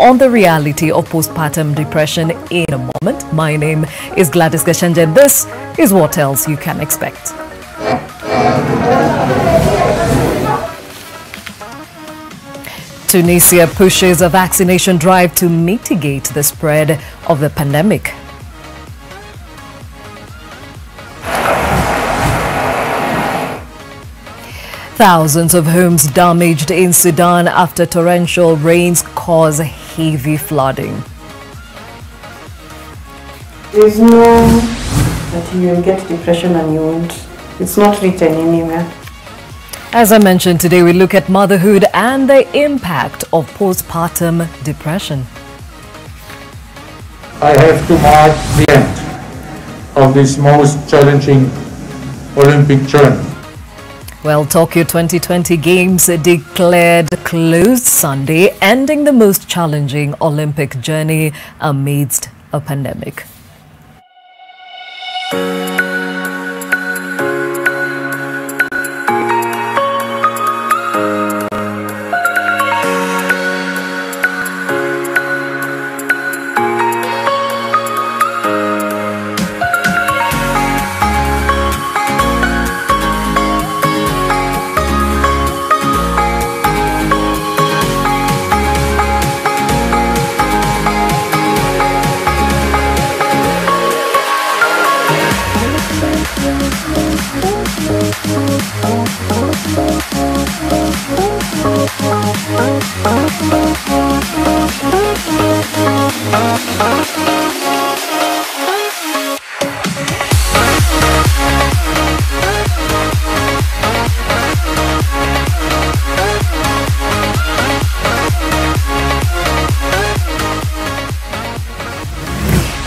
on the reality of postpartum depression in a moment. My name is Gladys Gachanja, and this is what else you can expect. Tunisia pushes a vaccination drive to mitigate the spread of the pandemic. Thousands of homes damaged in Sudan after torrential rains cause heavy flooding. There's no that you will get depression and you won't. It's not written anywhere. As I mentioned, today we look at motherhood and the impact of postpartum depression. I have to mark the end of this most challenging Olympic journey. Well, Tokyo 2020 Games declared closed Sunday, ending the most challenging Olympic journey amidst a pandemic.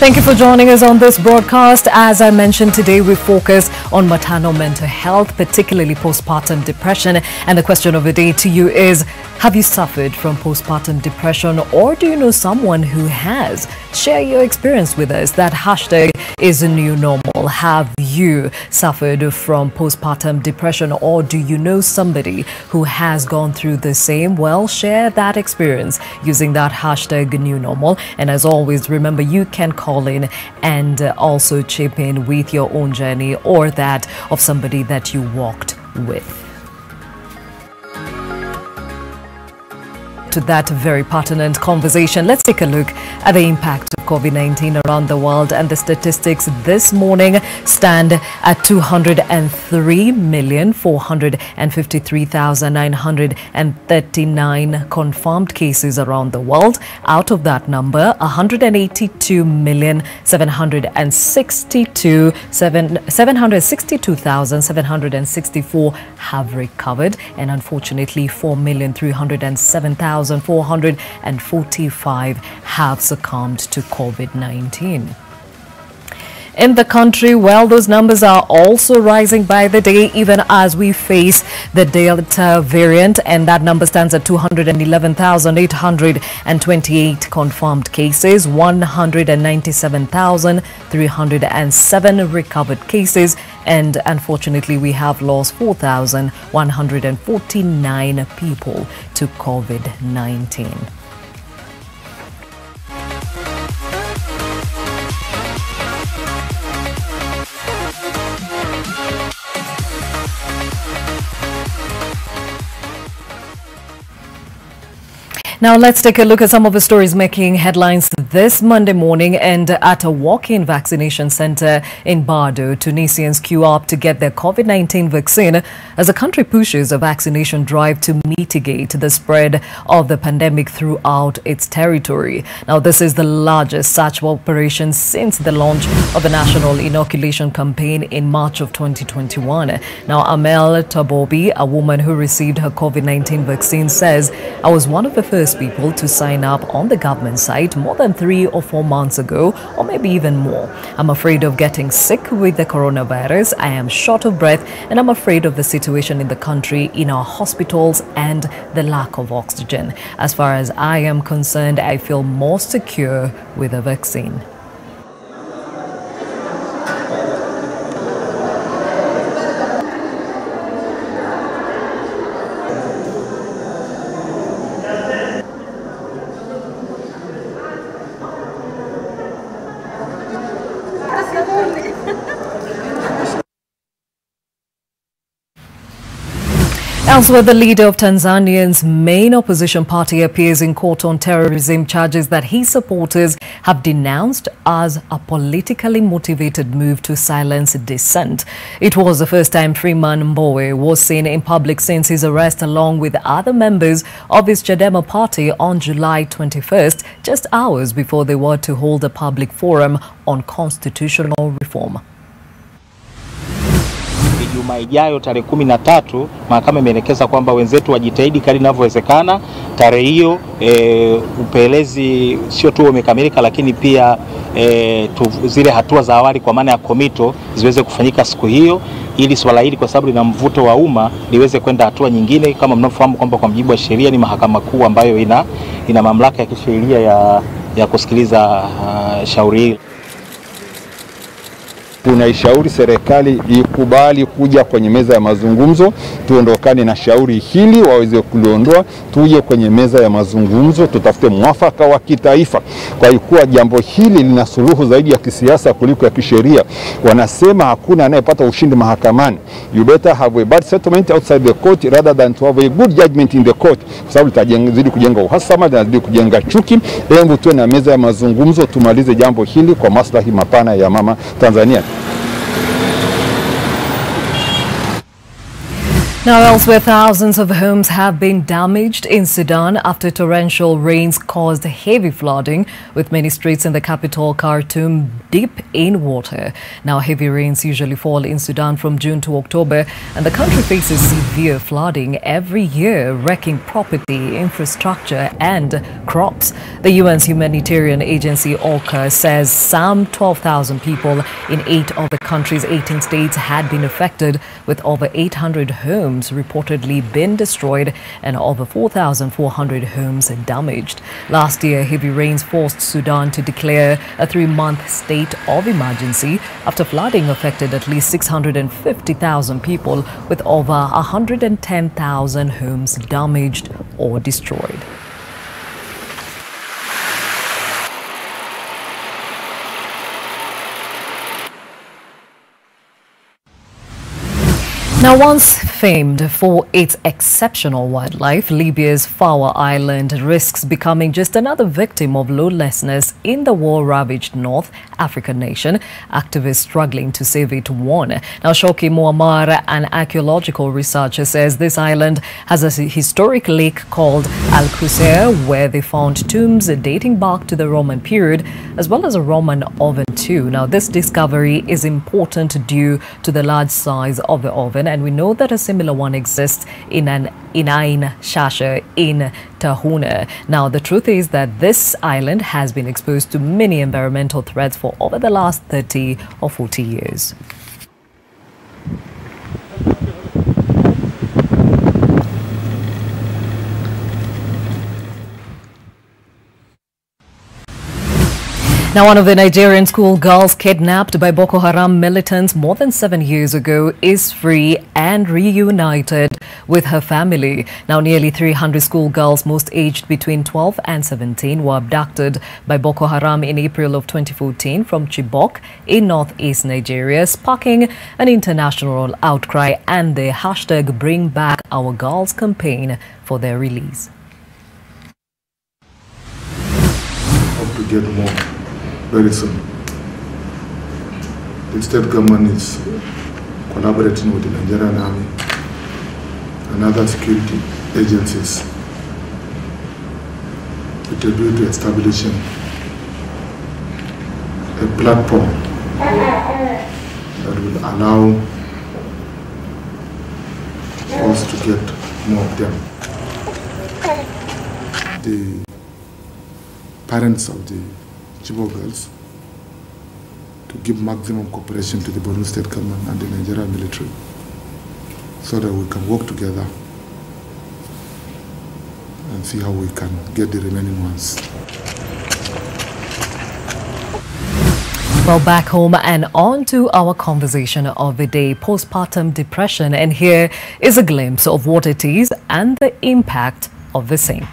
Thank you for joining us on this broadcast. As I mentioned, today we focus on maternal mental health, particularly postpartum depression. And the question of the day to you is, have you suffered from postpartum depression, or do you know someone who has? Share your experience with us. That hashtag is a new normal. Have you suffered from postpartum depression, or do you know somebody who has gone through the same? Well, share that experience using that hashtag new normal. And as always, remember, you can call in and also chip in with your own journey or that of somebody that you walked with. To that very pertinent conversation, let's take a look at the impact of COVID-19 around the world, and the statistics this morning stand at 203,453,939 confirmed cases around the world. Out of that number, 762,764 have recovered, and unfortunately 4,307,445 have succumbed to COVID-19. In the country, well, those numbers are also rising by the day, even as we face the Delta variant, and that number stands at 211,828 confirmed cases, 197,307 recovered cases, and unfortunately we have lost 4,149 people to COVID-19. Now let's take a look at some of the stories making headlines this Monday morning. And at a walk-in vaccination center in Bardo, Tunisians queue up to get their COVID-19 vaccine as the country pushes a vaccination drive to mitigate the spread of the pandemic throughout its territory. Now this is the largest such operation since the launch of the national inoculation campaign in March of 2021. Now Amel Tabobi, a woman who received her COVID-19 vaccine, says, "I was one of the first people to sign up on the government site more than 3 or 4 months ago, or maybe even more. I'm afraid of getting sick with the coronavirus. I am short of breath, and I'm afraid of the situation in the country, in our hospitals, and the lack of oxygen. As far as I am concerned, I feel more secure with a vaccine." Elsewhere, the leader of Tanzania's main opposition party appears in court on terrorism charges that his supporters have denounced as a politically motivated move to silence dissent. It was the first time Freeman Mbowe was seen in public since his arrest along with other members of his Chadema party on July 21st, just hours before they were to hold a public forum on constitutional reform. Juma ijayo tarehe 13 mahakama imeelekeza kwamba wenzetu wajitahidi kadri inavyowezekana. Tarehe hiyo upelelezi sio tu umekamilika, lakini pia zile hatua za awali kwa maana ya komito ziweze kufanyika siku hiyo, ili swala hili kwa sababu lina mvuto wa umma liweze kwenda hatua nyingine. Kama mnafahamu kwamba kwa mujibu wa sheria ni mahakama kuu ambayo ina mamlaka ya kisheria ya kusikiliza shauri hili. Tunaishauri serikali ikubali kuja kwenye meza ya mazungumzo, tuondokane na shauri hili, waweze kuliondoa, tuje kwenye meza ya mazungumzo, tutafute mwafaka wa kitaifa. Kwa kuwa jambo hili lina suluhu zaidi ya kisiasa kuliko ya kisheria. Wanasema hakuna anayepata ushindi mahakamani. You better have a bad settlement outside the court rather than to have a good judgment in the court. Kwa sababu litazidi kujenga uhasama, litazidi kujenga chuki. Hebu tuwe na meza ya mazungumzo, tumalize jambo hili kwa maslahi mapana ya mama Tanzania. Now, elsewhere, thousands of homes have been damaged in Sudan after torrential rains caused heavy flooding, with many streets in the capital, Khartoum, deep in water. Now, heavy rains usually fall in Sudan from June to October, and the country faces severe flooding every year, wrecking property, infrastructure, and crops. The UN's humanitarian agency, OCHA, says some 12,000 people in 8 of the country's 18 states had been affected, with over 800 homes reportedly been destroyed and over 4,400 homes damaged. Last year, heavy rains forced Sudan to declare a 3-month state of emergency after flooding affected at least 650,000 people, with over 110,000 homes damaged or destroyed. Now, once famed for its exceptional wildlife, Libya's Fawa Island risks becoming just another victim of lawlessness in the war-ravaged North African nation. Activists struggling to save it warn. Now, Shoki Muammar, an archaeological researcher, says this island has a historic lake called Al-Qusair, where they found tombs dating back to the Roman period, as well as a Roman oven too. Now, this discovery is important due to the large size of the oven, and we know that a similar one exists in Ain Shasha in Tahuna. Now, the truth is that this island has been exposed to many environmental threats for over the last 30 or 40 years. Now, one of the Nigerian school girls kidnapped by Boko Haram militants more than 7 years ago is free and reunited with her family. Now, nearly 300 school girls, most aged between 12 and 17, were abducted by Boko Haram in April of 2014 from Chibok in northeast Nigeria, sparking an international outcry and the hashtag Bring Back Our Girls campaign for their release. Hope to get more very soon. The state government is collaborating with the Nigerian Army and other security agencies with a view to establishing a platform that will allow us to get more of them. The parents of the Chibok girls to give maximum cooperation to the Borno State government and the Nigerian military so that we can work together and see how we can get the remaining ones. Well, back home and on to our conversation of the day, postpartum depression, and here is a glimpse of what it is and the impact of the same.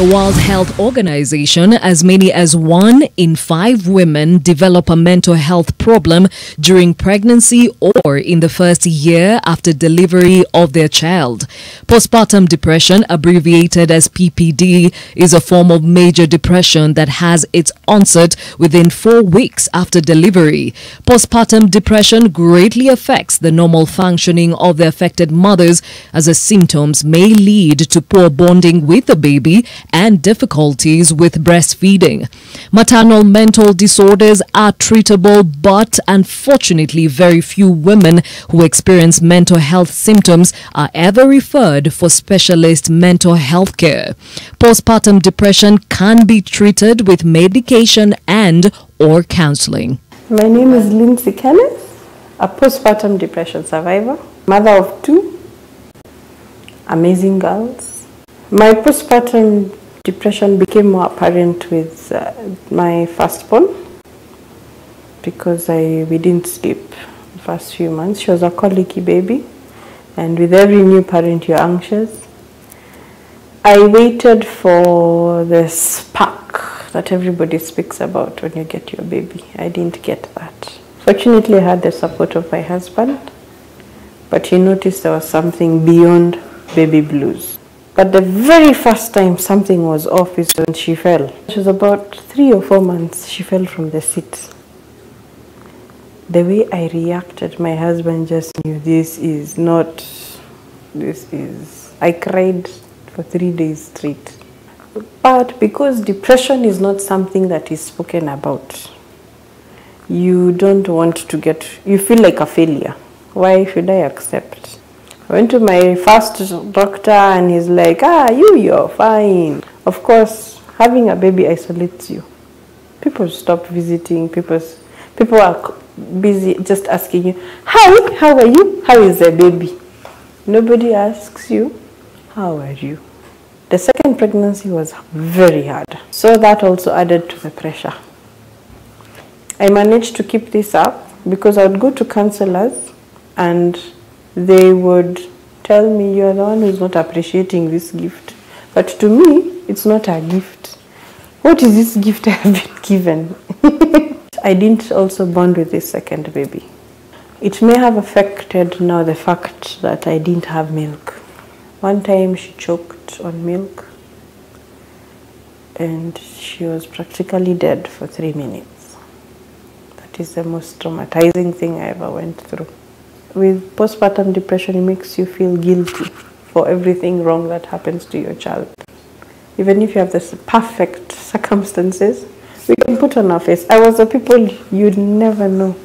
The World Health Organization, as many as 1 in 5 women develop a mental health problem during pregnancy or in the first year after delivery of their child. Postpartum depression, abbreviated as PPD, is a form of major depression that has its onset within 4 weeks after delivery. Postpartum depression greatly affects the normal functioning of the affected mothers, as the symptoms may lead to poor bonding with the baby and difficulties with breastfeeding. Maternal mental disorders are treatable, but unfortunately very few women who experience mental health symptoms are ever referred for specialist mental health care. Postpartum depression can be treated with medication and or counseling. My name is Lindsay Kenneth, a postpartum depression survivor, mother of 2 amazing girls. My postpartum depression became more apparent with my firstborn because we didn't sleep the first few months. She was a colicky baby, and with every new parent you're anxious. I waited for the spark that everybody speaks about when you get your baby. I didn't get that. Fortunately, I had the support of my husband, but he noticed there was something beyond baby blues. But the very first time something was off is when she fell. It was about 3 or 4 months. She fell from the seat. The way I reacted, my husband just knew I cried for 3 days straight. But because depression is not something that is spoken about, you don't want to you feel like a failure. Why should I accept? I went to my first doctor and he's like, you're fine. Of course, having a baby isolates you. People stop visiting, people are busy just asking you, hi, how are you? How is the baby? Nobody asks you, how are you? The second pregnancy was very hard. So that also added to the pressure. I managed to keep this up because I would go to counselors and they would tell me, you're the one who's not appreciating this gift. But to me, it's not a gift. What is this gift I have been given? I didn't also bond with this second baby. It may have affected now the fact that I didn't have milk. One time she choked on milk and she was practically dead for 3 minutes. That is the most traumatizing thing I ever went through. With postpartum depression, it makes you feel guilty for everything wrong that happens to your child. Even if you have this perfect circumstances, we can put on our face. I was the people you'd never know.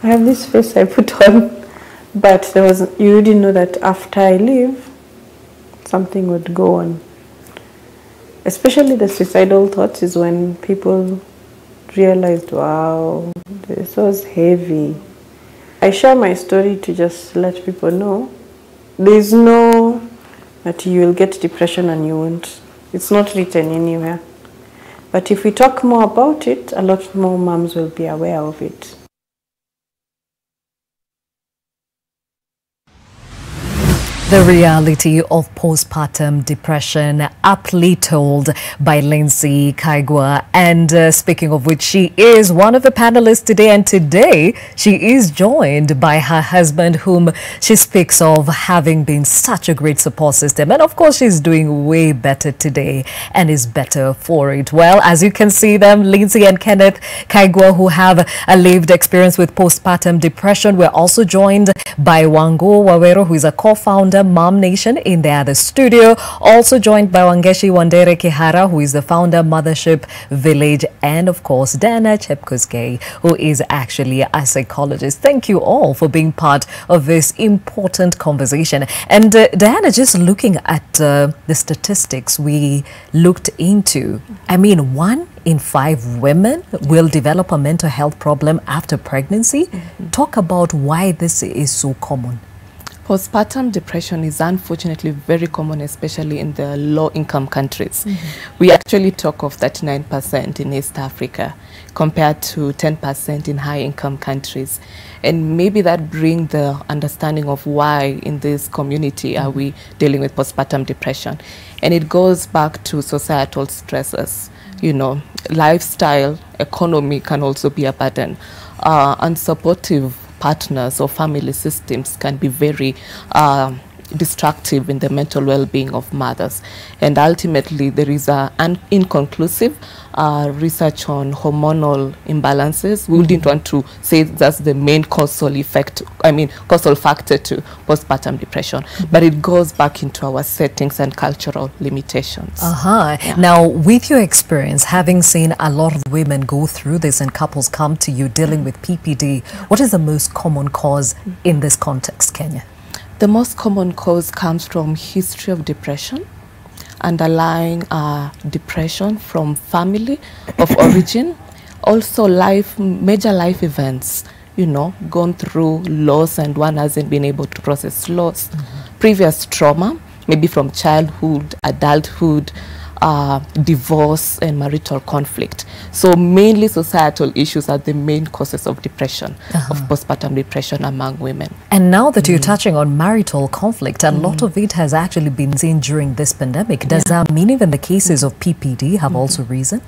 I have this face I put on, but you didn't know that after I leave, something would go on. Especially the suicidal thoughts is when people realized, wow, this was heavy. I share my story to just let people know there's no that you will get depression and you won't. It's not written anywhere. But if we talk more about it, a lot more moms will be aware of it. The reality of postpartum depression, aptly told by Lindsay Gachanja. And speaking of which, she is one of the panelists today. And today, she is joined by her husband, whom she speaks of having been such a great support system. And of course, she's doing way better today and is better for it. Well, as you can see them, Lindsay and Kenneth Gachanja, who have a lived experience with postpartum depression. We're also joined by Wango Wawero, who is a co-founder, Mom Nation, in the other studio. Also joined by Wangeshi Wandere Kihara, who is the founder, Mothership Village, and of course Diana Chepkosgei, who is actually a psychologist. Thank you all for being part of this important conversation. And Diana, just looking at the statistics we looked into, I mean, 1 in 5 women will develop a mental health problem after pregnancy. Talk about why this is so common. Postpartum depression is unfortunately very common, especially in the low-income countries. We actually talk of 39% in East Africa compared to 10% in high-income countries. And maybe that brings the understanding of why in this community are we dealing with postpartum depression. And it goes back to societal stresses. You know, lifestyle, economy can also be a burden. Unsupportive partners or family systems can be very destructive in the mental well-being of mothers. And ultimately, there is an inconclusive research on hormonal imbalances. We wouldn't want to say that's the main causal factor to postpartum depression, but it goes back into our settings and cultural limitations. Yeah. Now, with your experience, having seen a lot of women go through this and couples come to you dealing with PPD, what is the most common cause in this context, Kenya? The most common cause comes from history of depression, underlying depression from family of origin, also major life events, you know, gone through loss and one hasn't been able to process loss, previous trauma, maybe from childhood, adulthood, divorce and marital conflict. So mainly societal issues are the main causes of depression, of postpartum depression among women. And now that you're touching on marital conflict, a lot of it has actually been seen during this pandemic. Does that mean even the cases of PPD have also risen?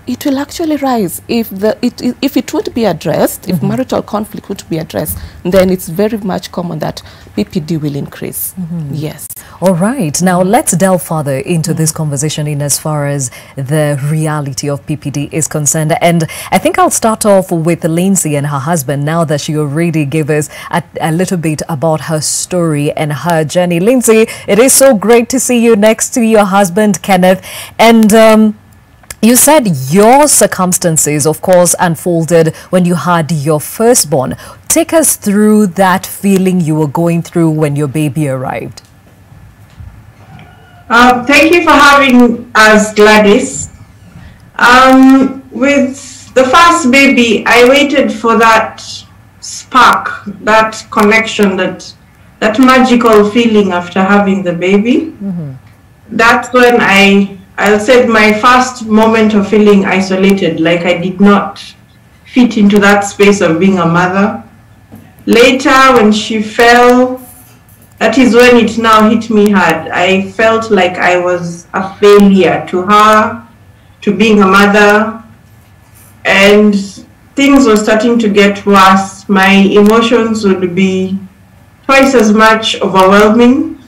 It will actually rise if it would be addressed, if marital conflict would be addressed, then it's very much common that PPD will increase. Yes. All right. Now let's delve further into this conversation in as far as the reality of PPD is concerned. And I think I'll start off with Lindsay and her husband now that she already gave us a little bit about her story and her journey. Lindsay, it is so great to see you next to your husband, Kenneth. And you said your circumstances, of course, unfolded when you had your firstborn. Take us through that feeling you were going through when your baby arrived. Thank you for having us, Gladys. With the first baby, I waited for that spark, that connection, that magical feeling after having the baby. That's when I'll say my first moment of feeling isolated, like I did not fit into that space of being a mother. Later, when she fell, that is when it now hit me hard. I felt like I was a failure to her, to being a mother, and things were starting to get worse. My emotions would be twice as much overwhelming.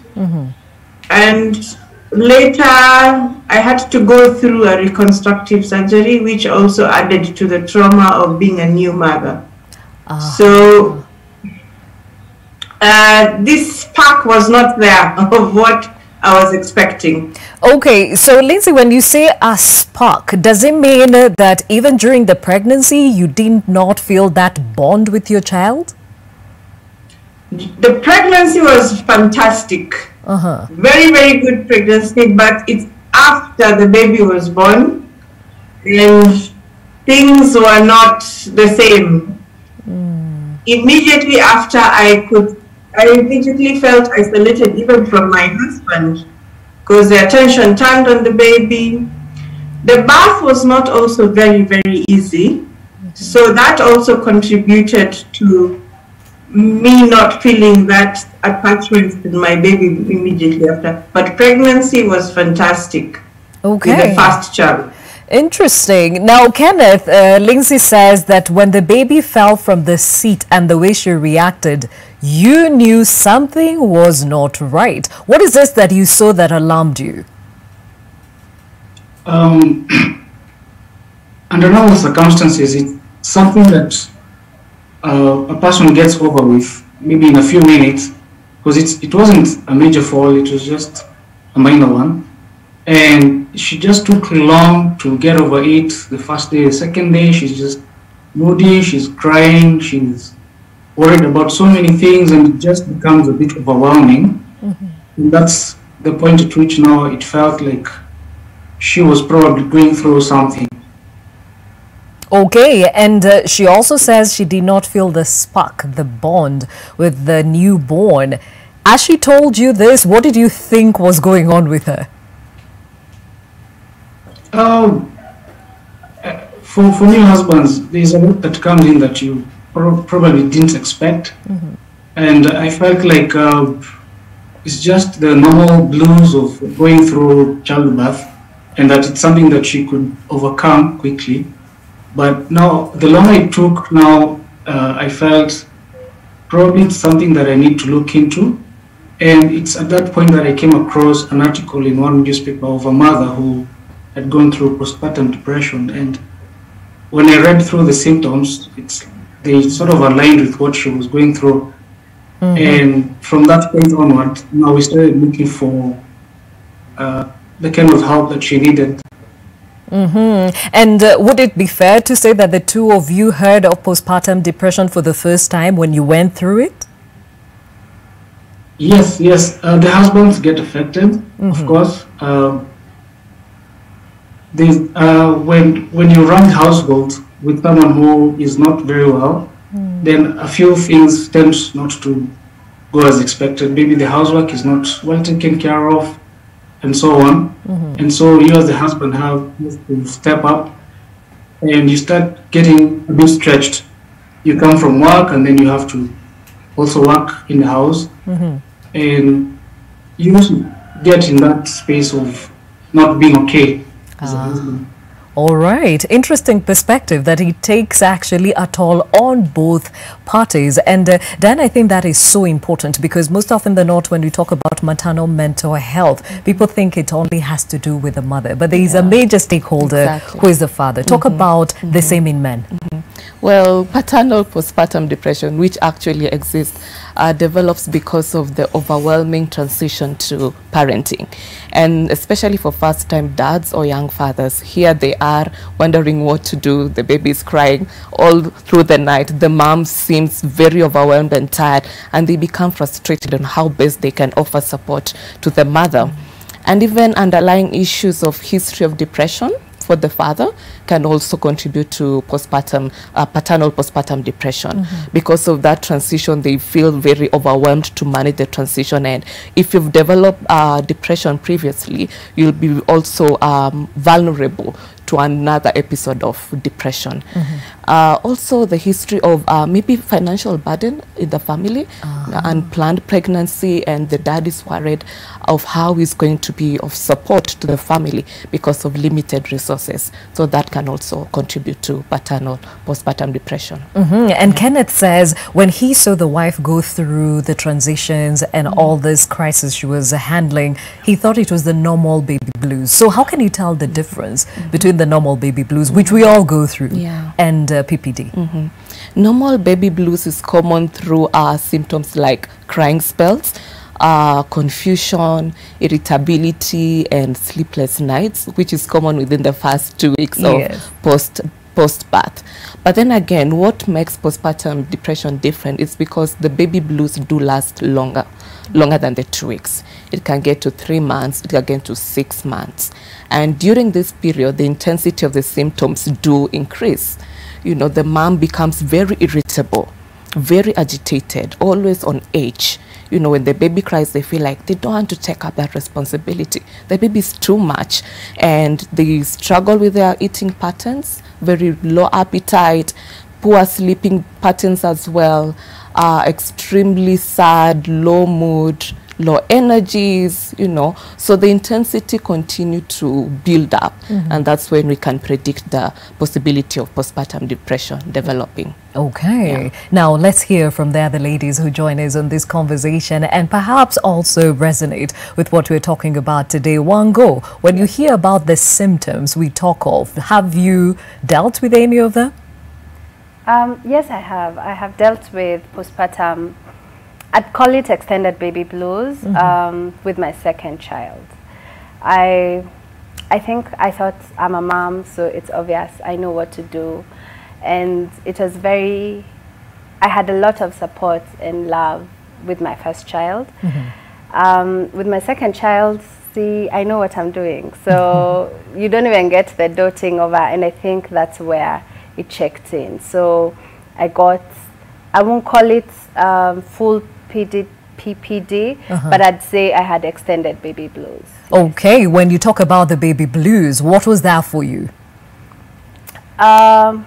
And later, I had to go through a reconstructive surgery, which also added to the trauma of being a new mother. So this spark was not there of what I was expecting. Okay, so Lindsay, when you say a spark, does it mean that even during the pregnancy, you did not feel that bond with your child? The pregnancy was fantastic. Very, very good pregnancy, but it's after the baby was born and things were not the same. Immediately after, I immediately felt isolated even from my husband because the attention turned on the baby. The birth was not also very, very easy. So that also contributed to me not feeling that attachment with my baby immediately after. But pregnancy was fantastic. Okay. With the first child. Interesting. Now, Kenneth, Lindsay says that when the baby fell from the seat and the way she reacted, you knew something was not right. What is this that you saw that alarmed you? Under normal circumstances, it's something that a person gets over with maybe in a few minutes, because it wasn't a major fall, it was just a minor one. And she just took long to get over it. The first day, the second day, she's just moody, she's crying, she's worried about so many things, and it just becomes a bit overwhelming. And that's the point at which now it felt like she was probably going through something. Okay, and she also says she did not feel the spark, the bond with the newborn. As she told you this, what did you think was going on with her? For new husbands, there's a lot that comes in that you probably didn't expect. And I felt like it's just the normal blues of going through childbirth, and that it's something that she could overcome quickly. But now, the longer it took, now I felt probably it's something that I need to look into. And it's at that point that I came across an article in one newspaper of a mother who had gone through postpartum depression. And when I read through the symptoms, they sort of aligned with what she was going through. And from that point onward, now we started looking for the kind of help that she needed. And would it be fair to say that the two of you heard of postpartum depression for the first time when you went through it? Yes. The husbands get affected, of course. When you run households with someone who is not very well, then a few things tend not to go as expected. Maybe the housework is not well taken care of, and so on. And so you as the husband have to step up, and you start getting a bit stretched. You come from work, and then you have to also work in the house. And you also get in that space of not being okay as a husband. All right. Interesting perspective that he takes actually at all on both parties. And Dan, I think that is so important because most often than not, when we talk about maternal mental health, people think it only has to do with the mother. But there is a major stakeholder who is the father. Talk about the same in men. Well, paternal postpartum depression, which actually exists, develops because of the overwhelming transition to parenting. And especially for first-time dads or young fathers, here they are wondering what to do. The baby is crying all through the night. The mom seems very overwhelmed and tired, and they become frustrated on how best they can offer support to the mother. And even underlying issues of history of depression for the father can also contribute to paternal postpartum depression. Because of that transition, they feel very overwhelmed to manage the transition. And if you've developed depression previously, you'll be also vulnerable to another episode of depression. Also, the history of maybe financial burden in the family, unplanned pregnancy, and the dad is worried of how he's going to be of support to the family because of limited resources. So that can also contribute to paternal postpartum depression. And Kenneth says when he saw the wife go through the transitions and all this crisis she was handling, he thought it was the normal baby blues. So how can you tell the difference between the normal baby blues, which we all go through, and PPD? Normal baby blues is common through symptoms like crying spells, confusion, irritability, and sleepless nights, which is common within the first 2 weeks of post-birth. But then again, what makes postpartum depression different is because the baby blues do last longer than the 2 weeks. It can get to 3 months, it can get to 6 months. And during this period, the intensity of the symptoms do increase. You know, the mom becomes very irritable, very agitated, always on edge. You know, when the baby cries, they feel like they don't want to take up that responsibility. The baby is too much, and they struggle with their eating patterns, very low appetite, poor sleeping patterns as well, extremely sad, low mood, low energies, you know. So the intensity continue to build up, and that's when we can predict the possibility of postpartum depression developing. Okay. Now let's hear from the other ladies who join us on this conversation and perhaps also resonate with what we're talking about today. Wango, when you hear about the symptoms we talk of, have you dealt with any of them? Yes, I have. I have dealt with postpartum, I'd call it extended baby blues, with my second child. I think I thought I'm a mom, so it's obvious I know what to do. And it was I had a lot of support and love with my first child. With my second child, see, I know what I'm doing. So you don't even get the doting over, and I think that's where it checked in. So I won't call it full PPD, but I'd say I had extended baby blues. Okay, when you talk about the baby blues, what was that for you? I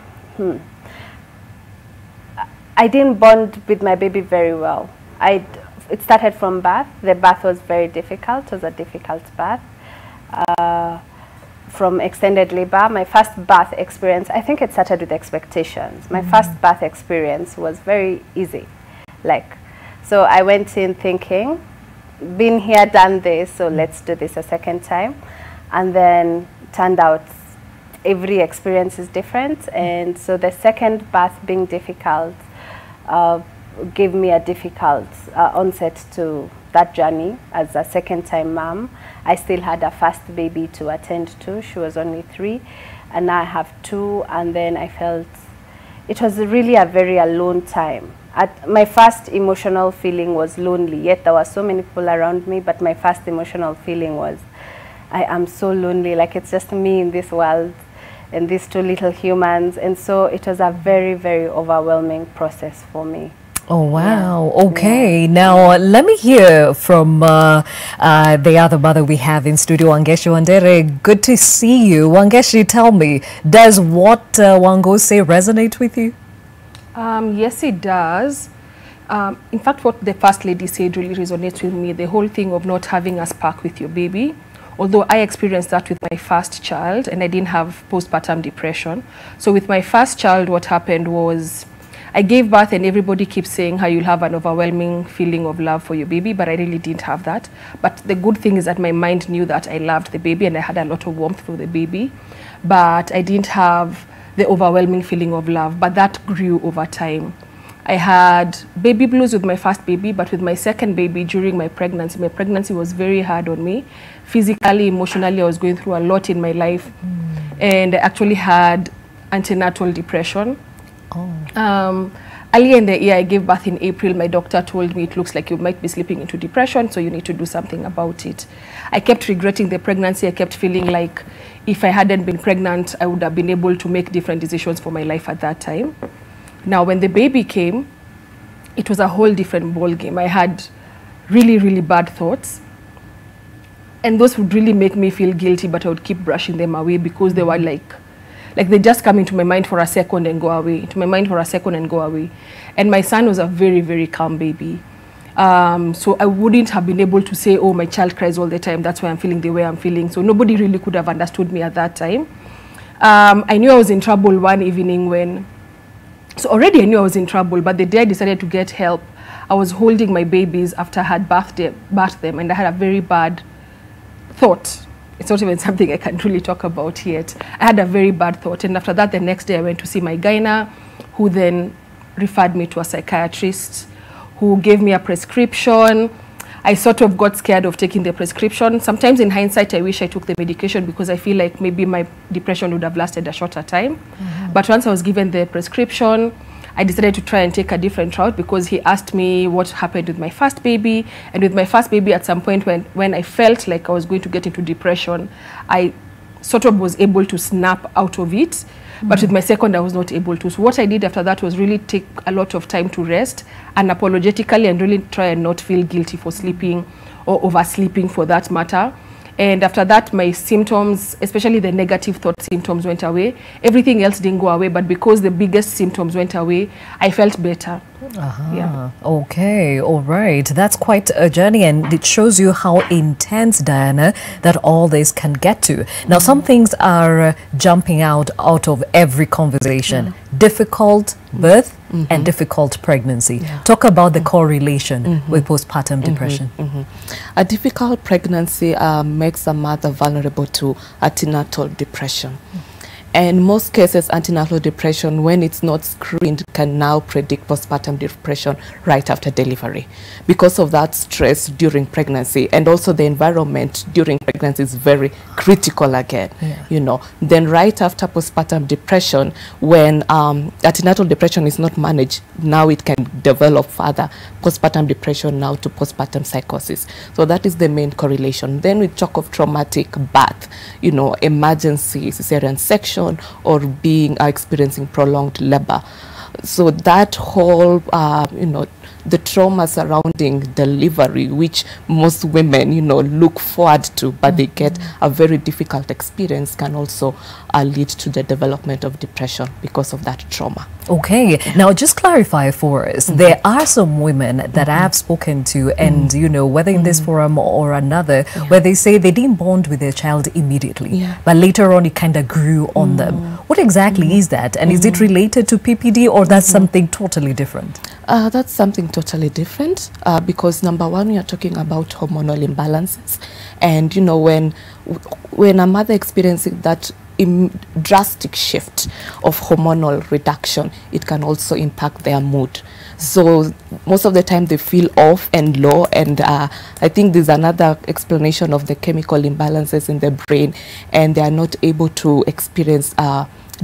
didn't bond with my baby very well. It started from birth. The birth was very difficult. It was a difficult birth. From extended labor, my first birth experience, I think it started with expectations. My first birth experience was very easy. So I went in thinking, been here, done this, so let's do this a second time. And then turned out every experience is different. And so the second birth being difficult gave me a difficult onset to that journey as a second-time mom. I still had a first baby to attend to. She was only 3, and now I have 2. And then I felt it was really a very alone time. My first emotional feeling was lonely. Yet there were so many people around me, but my first emotional feeling was, I am so lonely. Like it's just me in this world, and these 2 little humans. And so it was a very, very overwhelming process for me. Oh, wow. Okay. Now, let me hear from the other mother we have in studio, Wangeshi Wandere. Good to see you. Wangeshi, tell me, does what Wango say resonate with you? Yes, it does. In fact, what the First Lady said really resonates with me, the whole thing of not having a spark with your baby. Although I experienced that with my first child, and I didn't have postpartum depression. So with my first child, what happened was, I gave birth and everybody keeps saying how you'll have an overwhelming feeling of love for your baby, but I really didn't have that. But the good thing is that my mind knew that I loved the baby and I had a lot of warmth for the baby, but I didn't have the overwhelming feeling of love, but that grew over time. I had baby blues with my first baby, but with my second baby during my pregnancy was very hard on me. Physically, emotionally, I was going through a lot in my life, and I actually had antenatal depression. Earlier in the year, I gave birth in April. My doctor told me it looks like you might be slipping into depression, so you need to do something about it. I kept regretting the pregnancy. I kept feeling like if I hadn't been pregnant, I would have been able to make different decisions for my life at that time. Now, when the baby came, it was a whole different ballgame. I had really, really bad thoughts. And those would really make me feel guilty, but I would keep brushing them away because they were like they just come into my mind for a second and go away, into my mind for a second and go away. And my son was a very, very calm baby. So I wouldn't have been able to say, oh, my child cries all the time, that's why I'm feeling the way I'm feeling. So nobody really could have understood me at that time. I knew I was in trouble one evening when, so already I knew I was in trouble, but the day I decided to get help, I was holding my babies after I had bathed them, and I had a very bad thought. It's not even something I can really talk about yet. I had a very bad thought, and after that, the next day I went to see my gyna, who then referred me to a psychiatrist, who gave me a prescription. I sort of got scared of taking the prescription. Sometimes in hindsight, I wish I took the medication because I feel like maybe my depression would have lasted a shorter time. But once I was given the prescription, I decided to try and take a different route because he asked me what happened with my first baby. And with my first baby, at some point when I felt like I was going to get into depression, I sort of was able to snap out of it. But with my second, I was not able to. So what I did after that was really take a lot of time to rest unapologetically and really try and not feel guilty for sleeping or oversleeping for that matter. And after that, my symptoms, especially the negative thought symptoms, went away. Everything else didn't go away, but because the biggest symptoms went away, I felt better. Yeah. Okay, all right. That's quite a journey, and it shows you how intense, Diana, that all this can get to. Now, some things are jumping out of every conversation. Difficult birth and difficult pregnancy. Talk about the correlation with postpartum depression. A difficult pregnancy makes a mother vulnerable to antenatal depression. And in most cases, antenatal depression, when it's not screened, can now predict postpartum depression right after delivery. Because of that stress during pregnancy, and also the environment during pregnancy is very critical again, you know. Then right after postpartum depression, when antenatal depression is not managed, now it can develop further postpartum depression now to postpartum psychosis. So that is the main correlation. Then we talk of traumatic birth, you know, emergency cesarean section, or being experiencing prolonged labor. So that whole, you know, the trauma surrounding delivery, which most women, you know, look forward to, but they get a very difficult experience, can also lead to the development of depression because of that trauma. Okay, now just clarify for us. There are some women that I have spoken to, and you know, whether in this forum or another, where they say they didn't bond with their child immediately, but later on it kind of grew on them. What exactly is that, and is it related to PPD, or that's something totally different? That's something totally different, because number one, we are talking about hormonal imbalances, and you know, when a mother experiencing that drastic shift of hormonal reduction, it can also impact their mood. So most of the time they feel off and low, and I think there's another explanation of the chemical imbalances in the brain, and they are not able to experience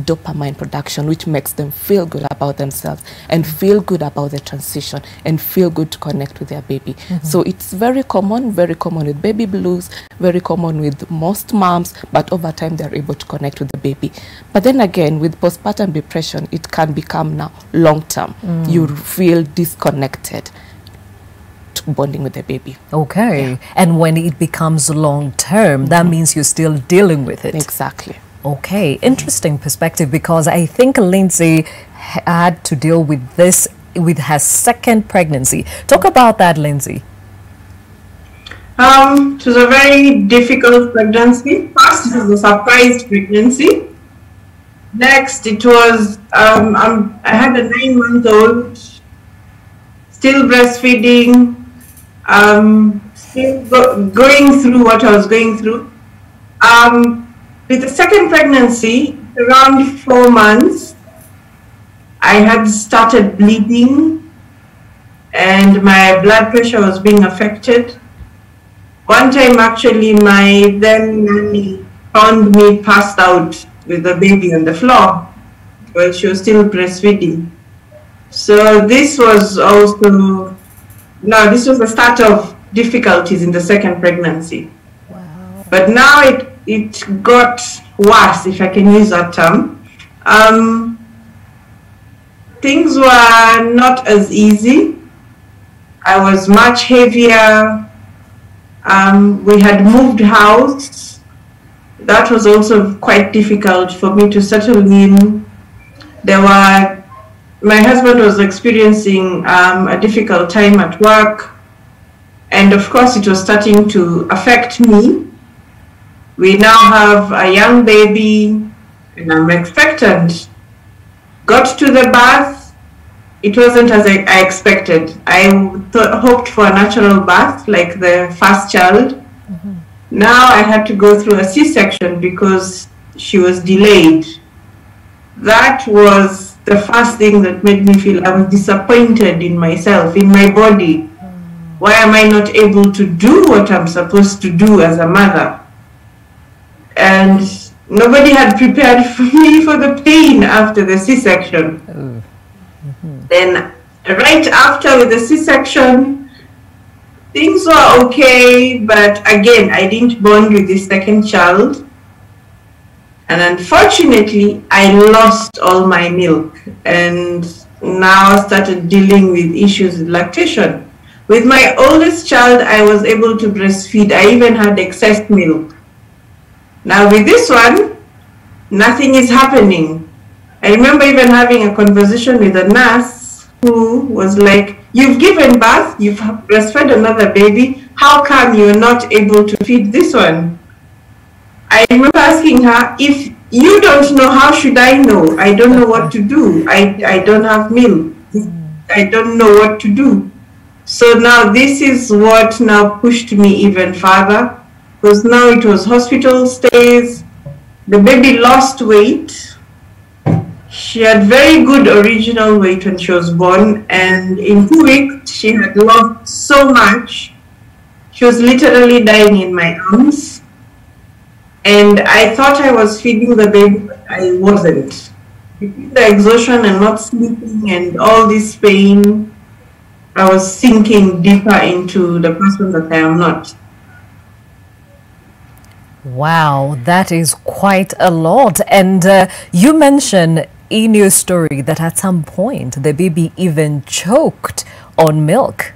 dopamine production, which makes them feel good about themselves and feel good about the transition and feel good to connect with their baby. So it's very common with baby blues, very common with most moms, but over time they're able to connect with the baby. But then again, with postpartum depression, it can become now long-term. You feel disconnected to bonding with the baby. Okay, and when it becomes long-term, that means you're still dealing with it. Exactly. Okay, interesting perspective, because I think Lindsay had to deal with this with her second pregnancy. Talk about that, Lindsay. It was a very difficult pregnancy. First, it was a surprise pregnancy. Next, it was, I had a 9-month-old, still breastfeeding, still going through what I was going through. With the second pregnancy, around 4 months, I had started bleeding and my blood pressure was being affected. One time, actually, my then nanny found me passed out with the baby on the floor while she was still breastfeeding. So this was also, this was the start of difficulties in the second pregnancy. Wow. But now it got worse, if I can use that term. Things were not as easy. I was much heavier. We had moved house. That was also quite difficult for me to settle in. My husband was experiencing a difficult time at work. And of course, it was starting to affect me. We now have a young baby, and I'm expectant. Got to the birth, it wasn't as I expected. I hoped for a natural birth, like the first child. Now I had to go through a C-section because she was delayed. That was the first thing that made me feel I was disappointed in myself, in my body. Why am I not able to do what I'm supposed to do as a mother? And nobody had prepared for me for the pain after the C-section. Then right after with the C-section, things were okay, but again, I didn't bond with the second child. And unfortunately, I lost all my milk and now started dealing with issues with lactation. With my oldest child, I was able to breastfeed. I even had excess milk. Now with this one, nothing is happening. I remember even having a conversation with a nurse who was like, you've given birth, you've breastfed another baby, how come you're not able to feed this one? I remember asking her, if you don't know, how should I know? I don't know what to do. I don't have milk. I don't know what to do. So now this is what now pushed me even further. Because now it was hospital stays, the baby lost weight. She had very good original weight when she was born, and in 2 weeks she had lost so much. She was literally dying in my arms. And I thought I was feeding the baby, but I wasn't. The exhaustion and not sleeping and all this pain, I was sinking deeper into the person that I am not. Wow, that is quite a lot. And you mentioned in your story that at some point the baby even choked on milk?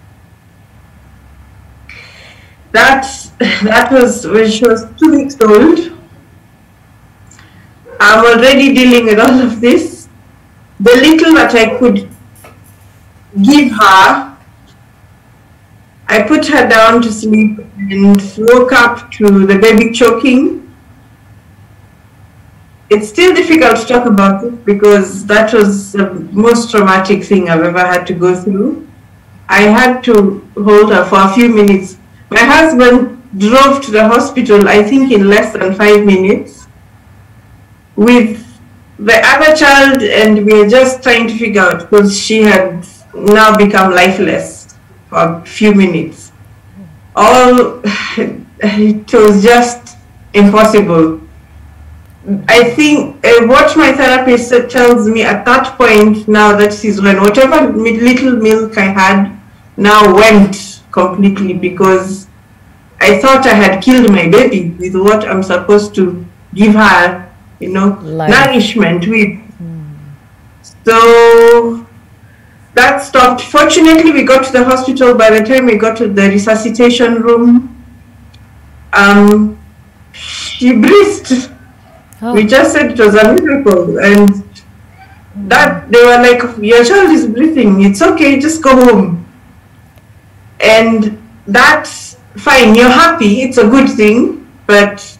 That was when she was 2 weeks old. I'm already dealing with all of this. The little that I could give her, I put her down to sleep and woke up to the baby choking. It's still difficult to talk about it because that was the most traumatic thing I've ever had to go through. I had to hold her for a few minutes. My husband drove to the hospital, I think in less than 5 minutes, with the other child, and we were just trying to figure out because she had now become lifeless for a few minutes. It was just impossible. I think what my therapist tells me at that point now, that is when whatever little milk I had now went completely, because I thought I had killed my baby with what I'm supposed to give her, nourishment with. So that stopped. Fortunately, we got to the hospital. By the time we got to the resuscitation room, she breathed. Oh. We just said it was a miracle, and that they were like, your child is breathing, it's okay, just go home. And that's fine, you're happy, it's a good thing, but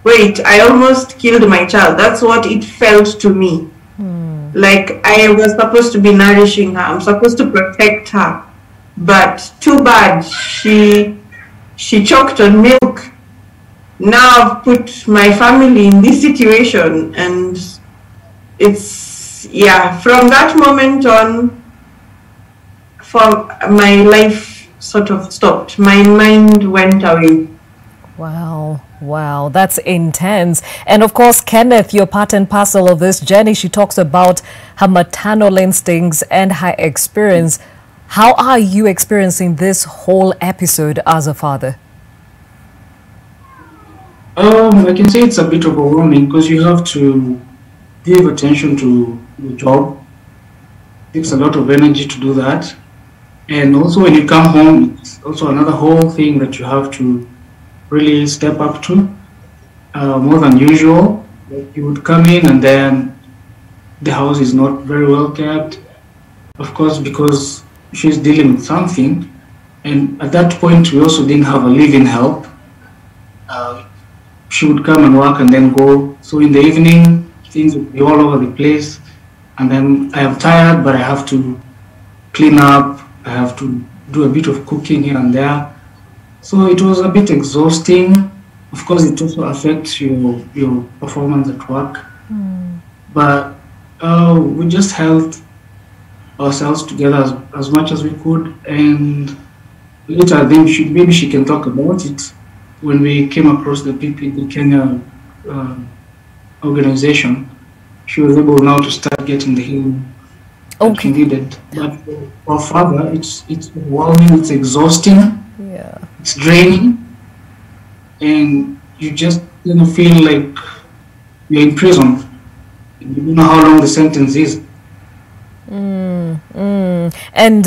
wait, I almost killed my child. That's what it felt to me. Like I was supposed to be nourishing her, I'm supposed to protect her, but too bad, she choked on milk. Now I've put my family in this situation, and it's, from that moment on, my life sort of stopped. My mind went away. Wow, that's intense. And of course, Kenneth, you're part and parcel of this journey. She talks about her maternal instincts and her experience. How are you experiencing this whole episode as a father? I can say it's a bit overwhelming because you have to give attention to the job. It takes a lot of energy to do that. And also when you come home, it's also another whole thing that you have to really step up to, more than usual. Like you would come in and then the house is not very well kept. Of course, because she's dealing with something. And at that point, we also didn't have a live-in help. She would come and work and then go. So in the evening, things would be all over the place. And then I am tired, but I have to clean up. I have to do a bit of cooking here and there. So it was a bit exhausting. Of course, it also affects your performance at work. But we just held ourselves together as much as we could. And later, I think maybe she can talk about it. When we came across the PPD Kenya organization, she was able now to start getting the healing that she needed. But for our father, it's overwhelming, it's exhausting, it's draining, and you just feel like you're in prison. You don't know how long the sentence is. And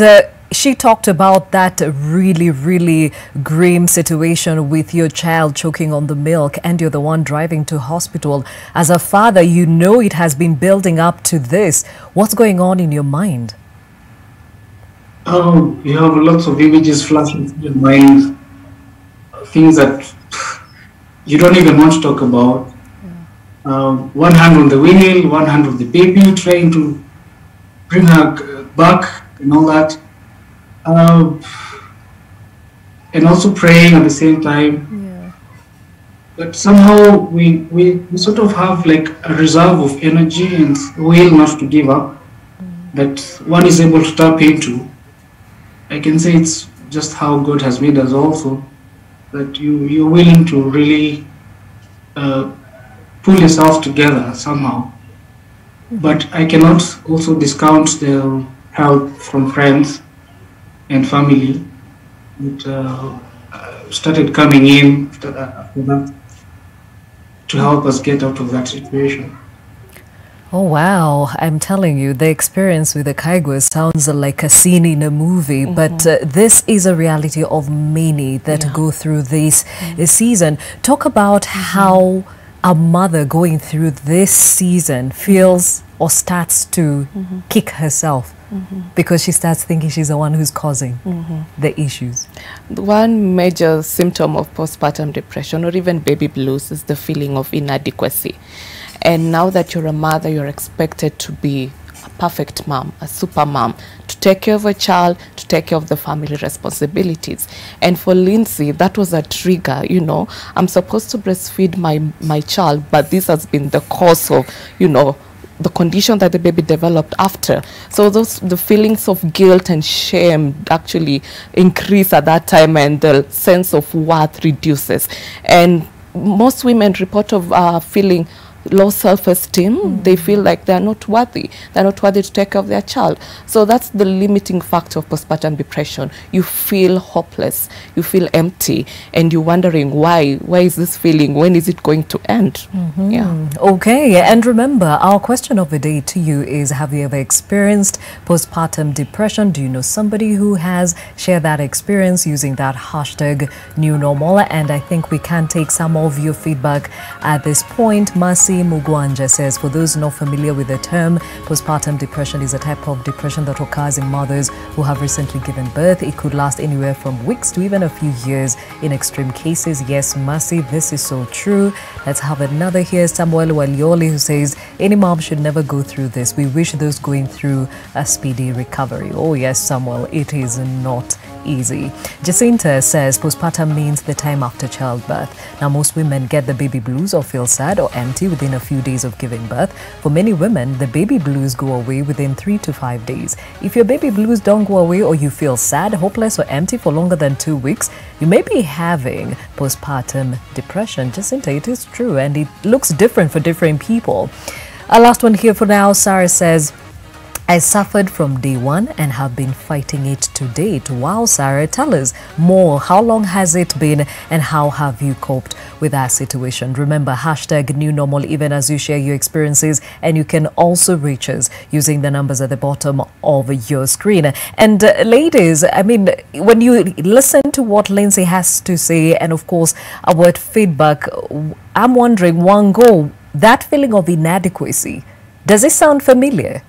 she talked about that really grim situation with your child choking on the milk, and you're the one driving to hospital. As a father, you know it has been building up to this. What's going on in your mind? Oh, you have lots of images flashing through your mind, things that you don't even want to talk about. One hand on the wheel, one hand on the baby, trying to bring her back and all that. And also praying at the same time. But somehow we sort of have like a reserve of energy and will not to give up that one is able to tap into. I can say it's just how God has made us also, that you're willing to really pull yourself together somehow. But I cannot also discount the help from friends and family that started coming in after that to help us get out of that situation. Oh, wow. I'm telling you, the experience with the Kaigwa sounds like a scene in a movie, but this is a reality of many that go through this season. Talk about how a mother going through this season feels or starts to kick herself because she starts thinking she's the one who's causing the issues. One major symptom of postpartum depression or even baby blues is the feeling of inadequacy. And now that you're a mother, you're expected to be a perfect mom, a super mom, to take care of a child, to take care of the family responsibilities. And for Lindsay, that was a trigger, you know. I'm supposed to breastfeed my child, but this has been the cause of, you know, the condition that the baby developed after. So the feelings of guilt and shame actually increase at that time, and the sense of worth reduces. And most women report of feeling low self-esteem. They feel like they're not worthy. They're not worthy to take care of their child. So that's the limiting factor of postpartum depression. You feel hopeless. You feel empty. And you're wondering why. Why is this feeling? When is it going to end? Yeah. Okay. And remember, our question of the day to you is, have you ever experienced postpartum depression? Do you know somebody who has? Share that experience using that hashtag new normal. And I think we can take some of your feedback at this point. Masi Mugwanja says, for those not familiar with the term, postpartum depression is a type of depression that occurs in mothers who have recently given birth. It could last anywhere from weeks to even a few years in extreme cases. Yes, Masi, this is so true. Let's have another here. Samuel Walioli, who says, any mom should never go through this. We wish those going through a speedy recovery. Oh yes, Samuel, it is not easy. Jacinta says postpartum means the time after childbirth. Now, most women get the baby blues or feel sad or empty within a few days of giving birth. For many women, the baby blues go away within 3 to 5 days. If your baby blues don't go away, or you feel sad, hopeless or empty for longer than 2 weeks, you may be having postpartum depression. Jacinta, it is true, and it looks different for different people. Our last one here for now, Sarah says, I suffered from day one and have been fighting it to date. Wow, Sarah, tell us more. How long has it been and how have you coped with that situation? Remember, hashtag new normal even as you share your experiences, and you can also reach us using the numbers at the bottom of your screen. And ladies, I mean, when you listen to what Lindsay has to say and of course our feedback, I'm wondering, one go, that feeling of inadequacy, does it sound familiar?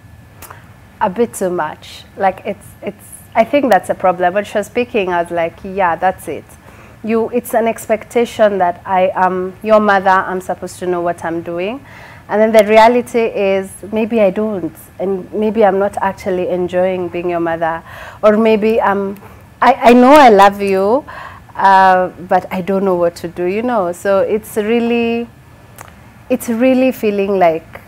A bit too much. Like it's I think that's a problem. When she was speaking, I was like, yeah, that's it. It's an expectation that I am your mother, I'm supposed to know what I'm doing. And then the reality is maybe I don't, and maybe I'm not actually enjoying being your mother, or maybe I know I love you, but I don't know what to do, you know. So it's really feeling like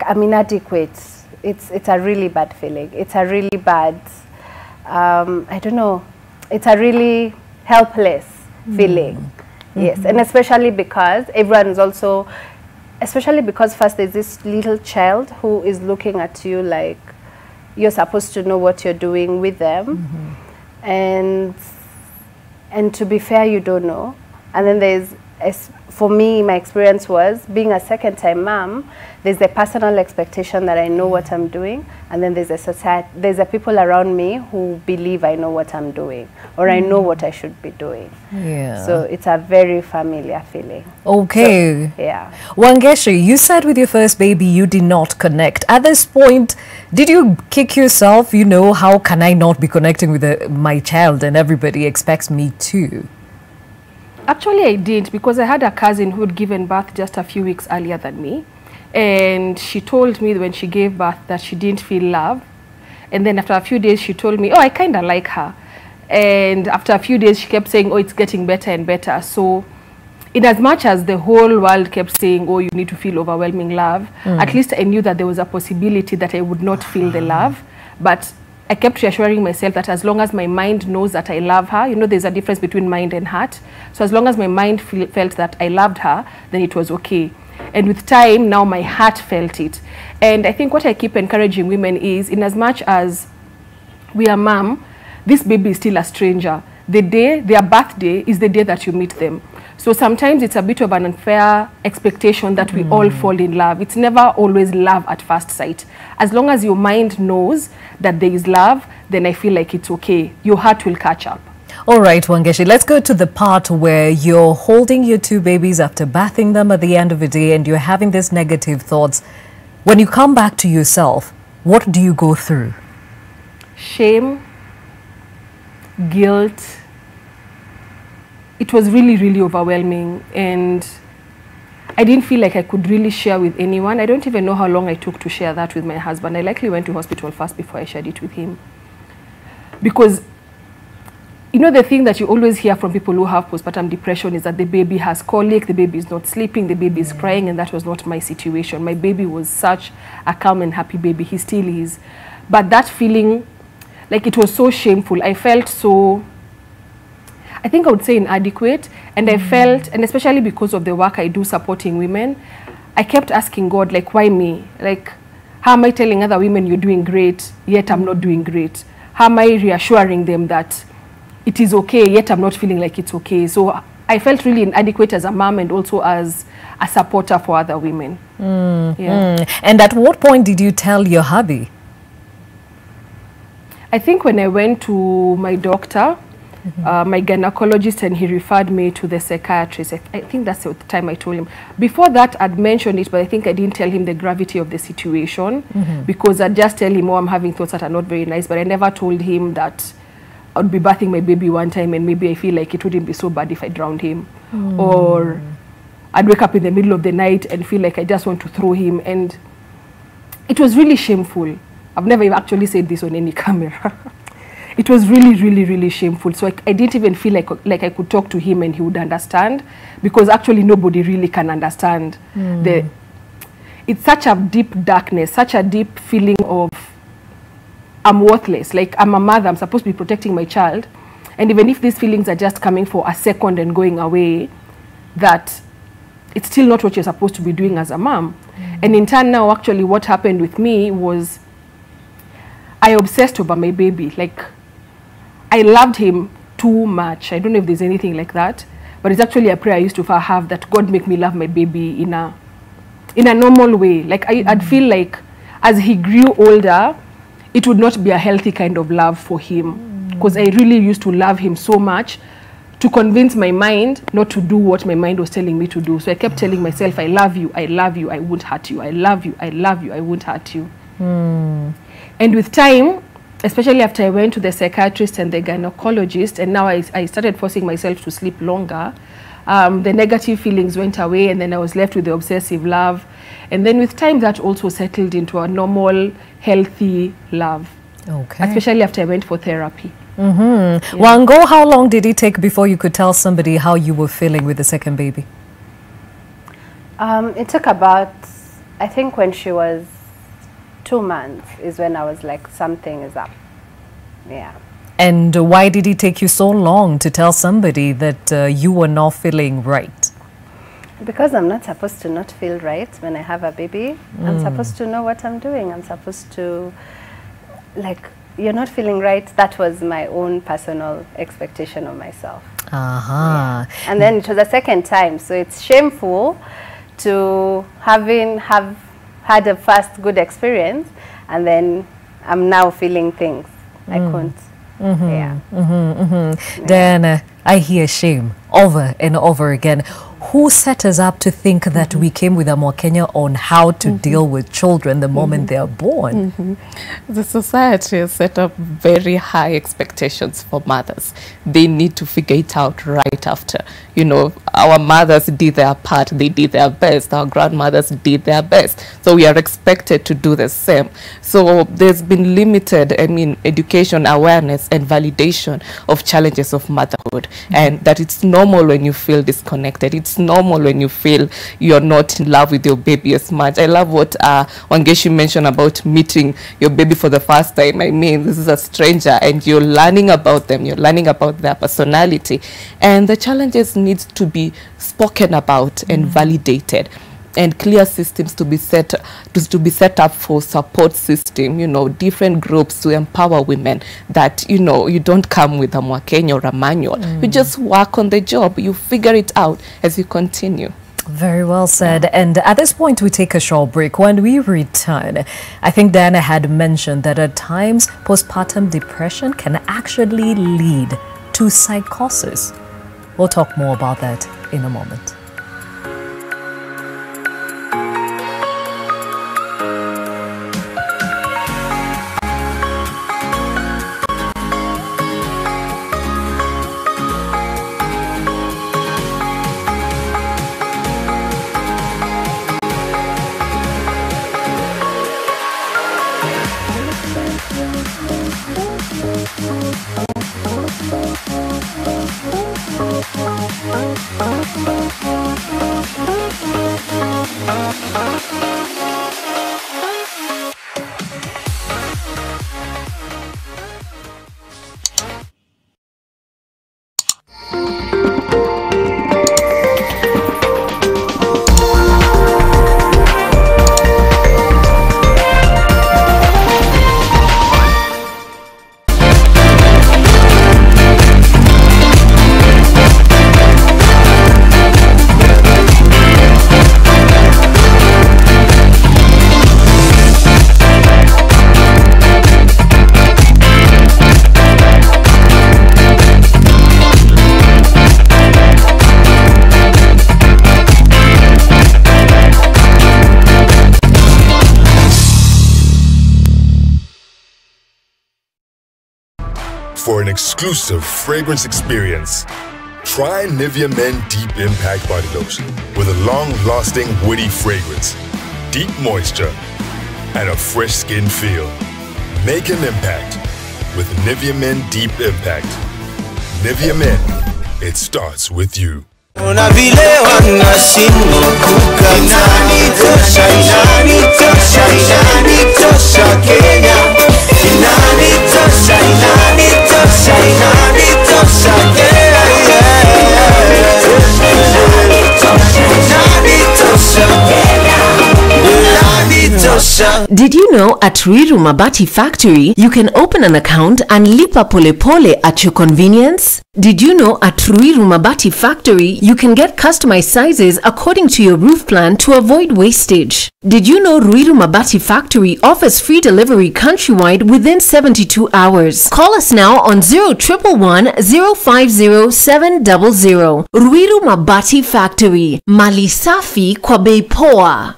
I'm inadequate. It's a really bad feeling. It's a really bad, I don't know, it's a really helpless feeling. Yes, and especially because everyone is also, especially because first there's this little child who is looking at you like you're supposed to know what you're doing with them. And to be fair, you don't know. And then there's, for me, my experience was being a second-time mom, there's a personal expectation that I know what I'm doing, and then there's a society, there's a people around me who believe I know what I'm doing, or I know what I should be doing. Yeah. So it's a very familiar feeling. Okay. So, yeah. Wangeshi, you said with your first baby you did not connect. At this point, did you kick yourself? You know, how can I not be connecting with my child and everybody expects me to? Actually, I did, because I had a cousin who had given birth just a few weeks earlier than me. And she told me when she gave birth that she didn't feel love. And then after a few days, she told me, oh, I kind of like her. And after a few days, she kept saying, oh, it's getting better and better. So in as much as the whole world kept saying, oh, you need to feel overwhelming love, at least I knew that there was a possibility that I would not feel the love. But I kept reassuring myself that as long as my mind knows that I love her, you know, there's a difference between mind and heart. So as long as my mind felt that I loved her, then it was okay. And with time, now my heart felt it. And I think what I keep encouraging women is, in as much as we are mom, this baby is still a stranger. The day, their birthday is the day that you meet them. So sometimes it's a bit of an unfair expectation that we all fall in love. It's never always love at first sight. As long as your mind knows that there is love, then I feel like it's okay. Your heart will catch up. All right, Wangeshi, let's go to the part where you're holding your two babies after bathing them at the end of the day and you're having these negative thoughts. When you come back to yourself, what do you go through? Shame, guilt. It was really, really overwhelming, and I didn't feel like I could really share with anyone. I don't even know how long I took to share that with my husband. I likely went to hospital first before I shared it with him. Because, you know, the thing that you always hear from people who have postpartum depression is that the baby has colic, the baby is not sleeping, the baby is crying, and that was not my situation. My baby was such a calm and happy baby. He still is. But that feeling, like, it was so shameful. I felt so, I think I would say, inadequate. And I felt, and especially because of the work I do supporting women, I kept asking God, like, why me? Like, how am I telling other women you're doing great, yet I'm not doing great? How am I reassuring them that it is okay, yet I'm not feeling like it's okay? So I felt really inadequate as a mom and also as a supporter for other women. And at what point did you tell your hubby? I think when I went to my doctor, my gynecologist, and he referred me to the psychiatrist. I think that's the time I told him. Before that, I'd mentioned it, but I think I didn't tell him the gravity of the situation because I'd just tell him, oh, I'm having thoughts that are not very nice, but I never told him that I'd be bathing my baby one time and maybe I feel like it wouldn't be so bad if I drowned him. Or I'd wake up in the middle of the night and feel like I just want to throw him. And it was really shameful. I've never actually said this on any camera. It was really, really, really shameful. So I didn't even feel like I could talk to him and he would understand, because actually nobody really can understand. It's such a deep darkness, such a deep feeling of I'm worthless. Like, I'm a mother, I'm supposed to be protecting my child. And even if these feelings are just coming for a second and going away, that it's still not what you're supposed to be doing as a mom. And in turn now, actually what happened with me was I obsessed over my baby. Like, I loved him too much. I don't know if there's anything like that, but it's actually a prayer I used to have, that God make me love my baby in a normal way. Like, I'd feel like as he grew older, it would not be a healthy kind of love for him, because I really used to love him so much to convince my mind not to do what my mind was telling me to do. So I kept telling myself, I love you, I love you, I won't hurt you. I love you, I love you, I won't hurt you. And with time, especially after I went to the psychiatrist and the gynecologist, and now I started forcing myself to sleep longer, the negative feelings went away, and then I was left with the obsessive love. And then with time, that also settled into a normal, healthy love. Okay. Especially after I went for therapy. Wango, how long did it take before you could tell somebody how you were feeling with the second baby? It took about, I think when she was 2 months is when I was like, something is up. Yeah. And why did it take you so long to tell somebody that you were not feeling right? Because I'm not supposed to not feel right when I have a baby. I'm supposed to know what I'm doing. I'm supposed to, like, you're not feeling right. That was my own personal expectation of myself. Yeah. And then it was a second time, so it's shameful to have had a first good experience, and then I'm now feeling things I couldn't. Then I hear shame over and over again. Who set us up to think that we came with a Mwakenya on how to deal with children the moment they are born? The society has set up very high expectations for mothers. They need to figure it out right after. You know, our mothers did their part, they did their best. Our grandmothers did their best. So we are expected to do the same. So there's been limited, education, awareness, and validation of challenges of motherhood. And that it's normal when you feel disconnected. It's normal when you feel you're not in love with your baby as much. I love what Wangeshi mentioned about meeting your baby for the first time. I mean, this is a stranger and you're learning about them. You're learning about their personality. And the challenges need to be spoken about and validated. and clear systems to be set up for support system, you know, different groups to empower women, that, you know, you don't come with a Mwakenya or a manual. You just work on the job. You figure it out as you continue. Very well said. And at this point, we take a short break. When we return, I think Diana had mentioned that at times postpartum depression can actually lead to psychosis. We'll talk more about that in a moment. For an exclusive fragrance experience, try Nivea Men Deep Impact Body Lotion with a long-lasting woody fragrance, deep moisture, and a fresh skin feel. Make an impact with Nivea Men Deep Impact. Nivea Men, it starts with you. Did you know at Ruiru Mabati Factory, you can open an account and lipa pole pole at your convenience? Did you know at Ruiru Mabati Factory, you can get customized sizes according to your roof plan to avoid wastage? Did you know Ruiru Mabati Factory offers free delivery countrywide within 72 hours? Call us now on 0111 050 700. Ruiru Mabati Factory, mali safi kwa bei poa.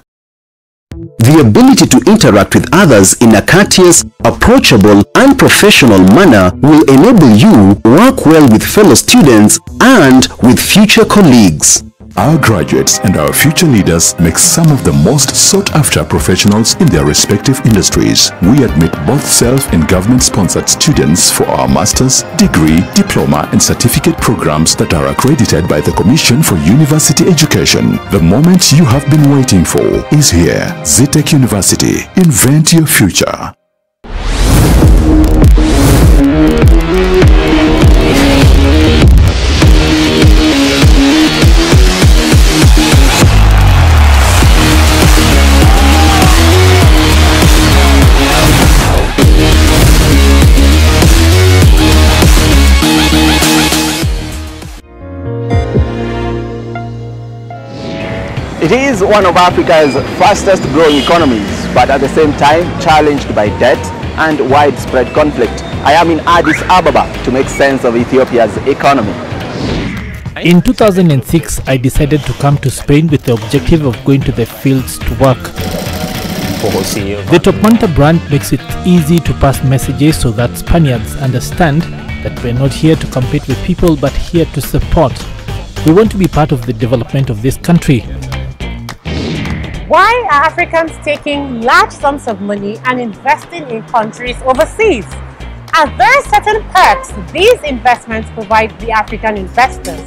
The ability to interact with others in a courteous, approachable, and professional manner will enable you to work well with fellow students and with future colleagues. Our graduates and our future leaders make some of the most sought-after professionals in their respective industries. We admit both self- and government-sponsored students for our master's, degree, diploma, and certificate programs that are accredited by the Commission for University Education. The moment you have been waiting for is here. Zetech University. Invent your future. It is one of Africa's fastest growing economies, but at the same time challenged by debt and widespread conflict. I am in Addis Ababa to make sense of Ethiopia's economy. In 2006, I decided to come to Spain with the objective of going to the fields to work. The Top Manta brand makes it easy to pass messages so that Spaniards understand that we're not here to compete with people but here to support. We want to be part of the development of this country. Why are Africans taking large sums of money and investing in countries overseas? Are there certain perks these investments provide the African investors?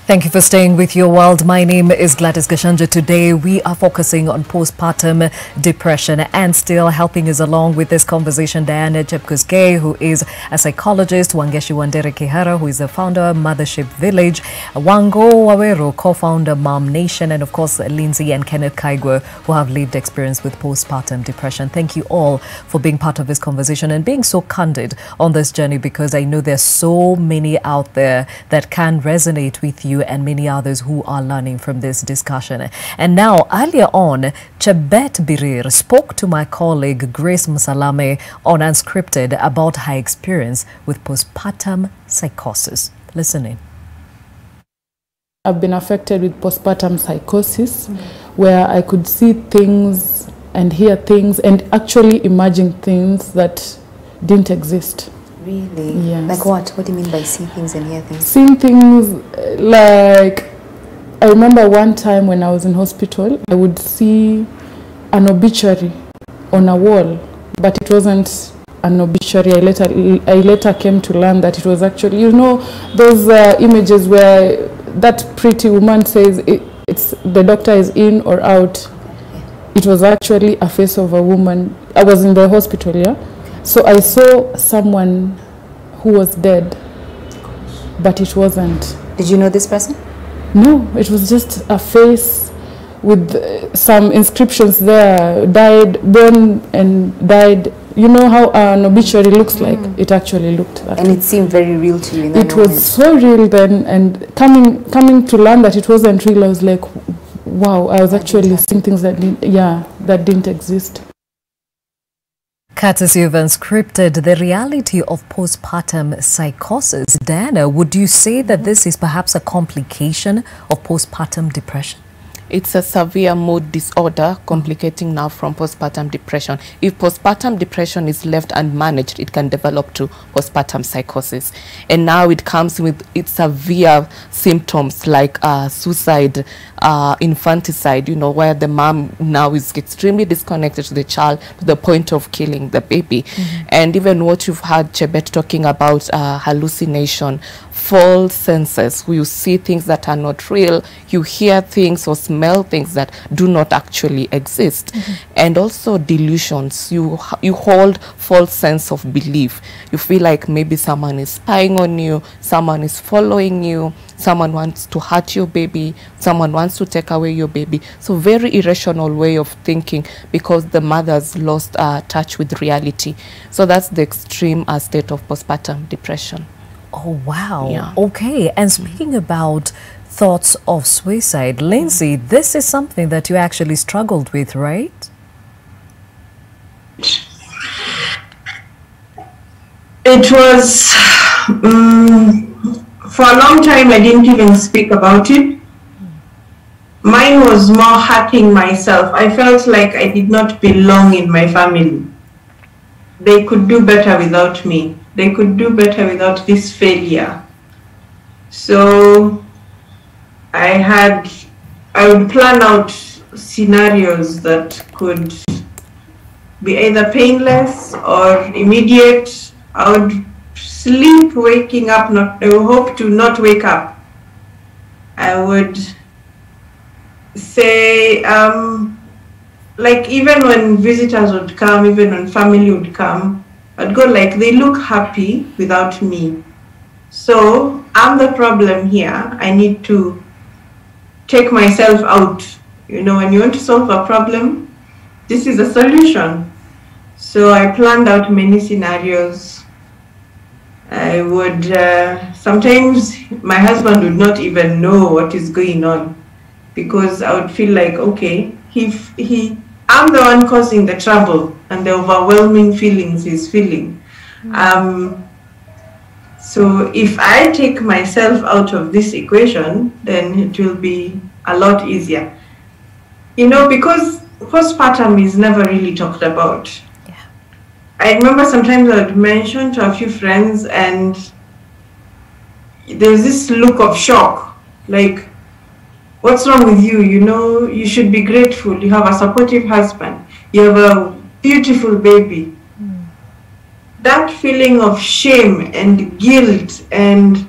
Thank you for staying with Your World. My name is Gladys Gachanja. Today we are focusing on postpartum depression, and still helping us along with this conversation, Diana Chepkosgei, who is a psychologist, Wangeshi Wandere Kihara, who is the founder of Mothership Village, Wango Wawero, co-founder Mom Nation, and of course Lindsay and Kenneth Kaigwe, who have lived experience with postpartum depression. Thank you all for being part of this conversation and being so candid on this journey, because I know there's so many out there that can resonate with you and many others who are learning from this discussion. And now, earlier on, Chebet Birir spoke to my colleague Grace Musalame on Unscripted about her experience with postpartum psychosis. Listen in. I've been affected with postpartum psychosis, where I could see things and hear things and actually imagine things that didn't exist. Really? Yes. Like what? What do you mean by see things and hear things? Seeing things like, I remember one time when I was in hospital, I would see an obituary on a wall, but it wasn't an obituary. I later came to learn that it was actually, you know, those images where that pretty woman says it's the doctor is in or out. It was actually a face of a woman. I was in the hospital, yeah? So I saw someone who was dead, but it wasn't. Did you know this person? No, it was just a face with some inscriptions there, died, born and died. You know how an obituary looks like? It actually looked like. And it seemed very real to you in that It was so real then, and coming to learn that it wasn't real, I was like, wow, I was actually seeing things that didn't exist. Courtesy of Unscripted, the reality of postpartum psychosis. Diana, would you say that this is perhaps a complication of postpartum depression? It's a severe mood disorder complicating now from postpartum depression. If postpartum depression is left unmanaged, it can develop to postpartum psychosis. And now it comes with its severe symptoms like suicide, infanticide, you know, where the mom now is extremely disconnected to the child to the point of killing the baby. And even what you've heard Chebet talking about, hallucination, false senses, where you see things that are not real, you hear things or smell things that do not actually exist. And also delusions, you hold false sense of belief. You feel like maybe someone is spying on you, someone is following you, someone wants to hurt your baby, someone wants to take away your baby. So very irrational way of thinking, because the mother's lost touch with reality. So that's the extreme state of postpartum depression. Oh, wow. Yeah. Okay. And speaking about thoughts of suicide, Lindsay, this is something that you actually struggled with, right? It was, for a long time I didn't even speak about it. Mine was more hurting myself. I felt like I did not belong in my family. They could do better without me. They could do better without this failure. So I would plan out scenarios that could be either painless or immediate. I would sleep waking up, I would hope to not wake up. I would say, like even when visitors would come, even when family would come, I'd go like, they look happy without me. So I'm the problem here. I need to take myself out. You know, when you want to solve a problem, this is a solution. So I planned out many scenarios. I would, sometimes my husband would not even know what is going on, because I would feel like, okay, I'm the one causing the trouble and the overwhelming feelings he's feeling. So if I take myself out of this equation, then it will be a lot easier. You know, because postpartum is never really talked about. Yeah. I remember sometimes I would mention to a few friends and there's this look of shock, like, what's wrong with you? You know, you should be grateful. You have a supportive husband. You have a beautiful baby. that feeling of shame and guilt, and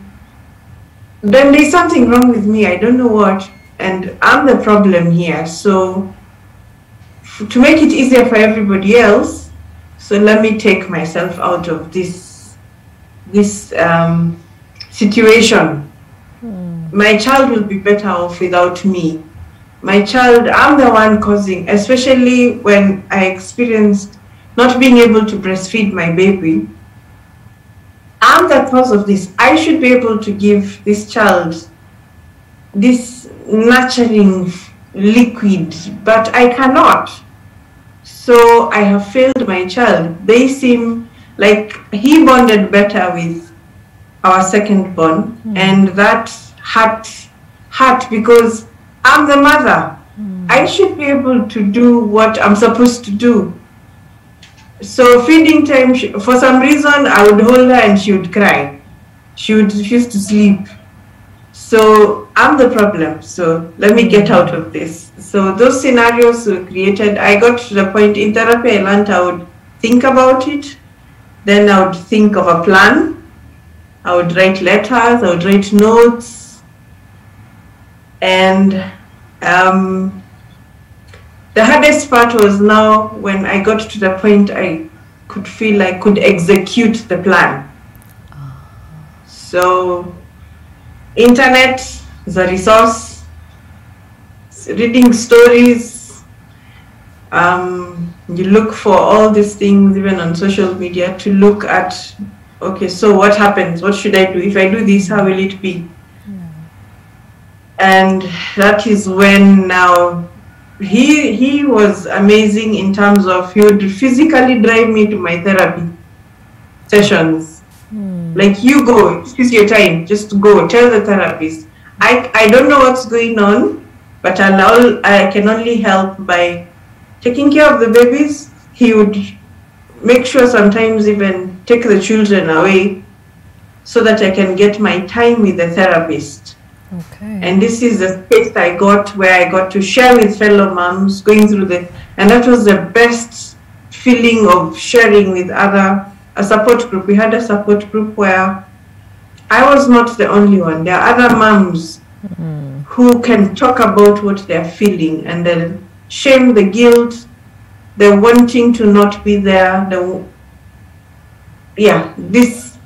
then there's something wrong with me, I don't know what, and I'm the problem here. So to make it easier for everybody else, so let me take myself out of this situation. My child will be better off without me. My child, I'm the one causing, especially when I experienced not being able to breastfeed my baby. I'm the cause of this. I should be able to give this child this nurturing liquid, but I cannot. So I have failed my child. They seem like he bonded better with our second born, and that hurt because I'm the mother. I should be able to do what I'm supposed to do. So feeding time, for some reason, I would hold her and she would cry. She would refuse to sleep. So I'm the problem. So let me get out of this. So those scenarios were created. I got to the point in therapy, I learned I would think about it. Then I would think of a plan. I would write letters, I would write notes. And the hardest part was now when I got to the point I could feel I could execute the plan. So internet is a resource, reading stories, you look for all these things even on social media to look at, okay, so what happens? What should I do? If I do this, how will it be? And that is when now he was amazing in terms of he would physically drive me to my therapy sessions. Like, you go, it's your time, just go, tell the therapist. I don't know what's going on, but I can only help by taking care of the babies. He would make sure sometimes even take the children away so that I can get my time with the therapist. Okay. And this is the space I got where I got to share with fellow moms going through and that was the best feeling of sharing with a support group. We had a support group where I was not the only one. There are other moms who can talk about what they're feeling, and the shame, the guilt, the wanting to not be there, this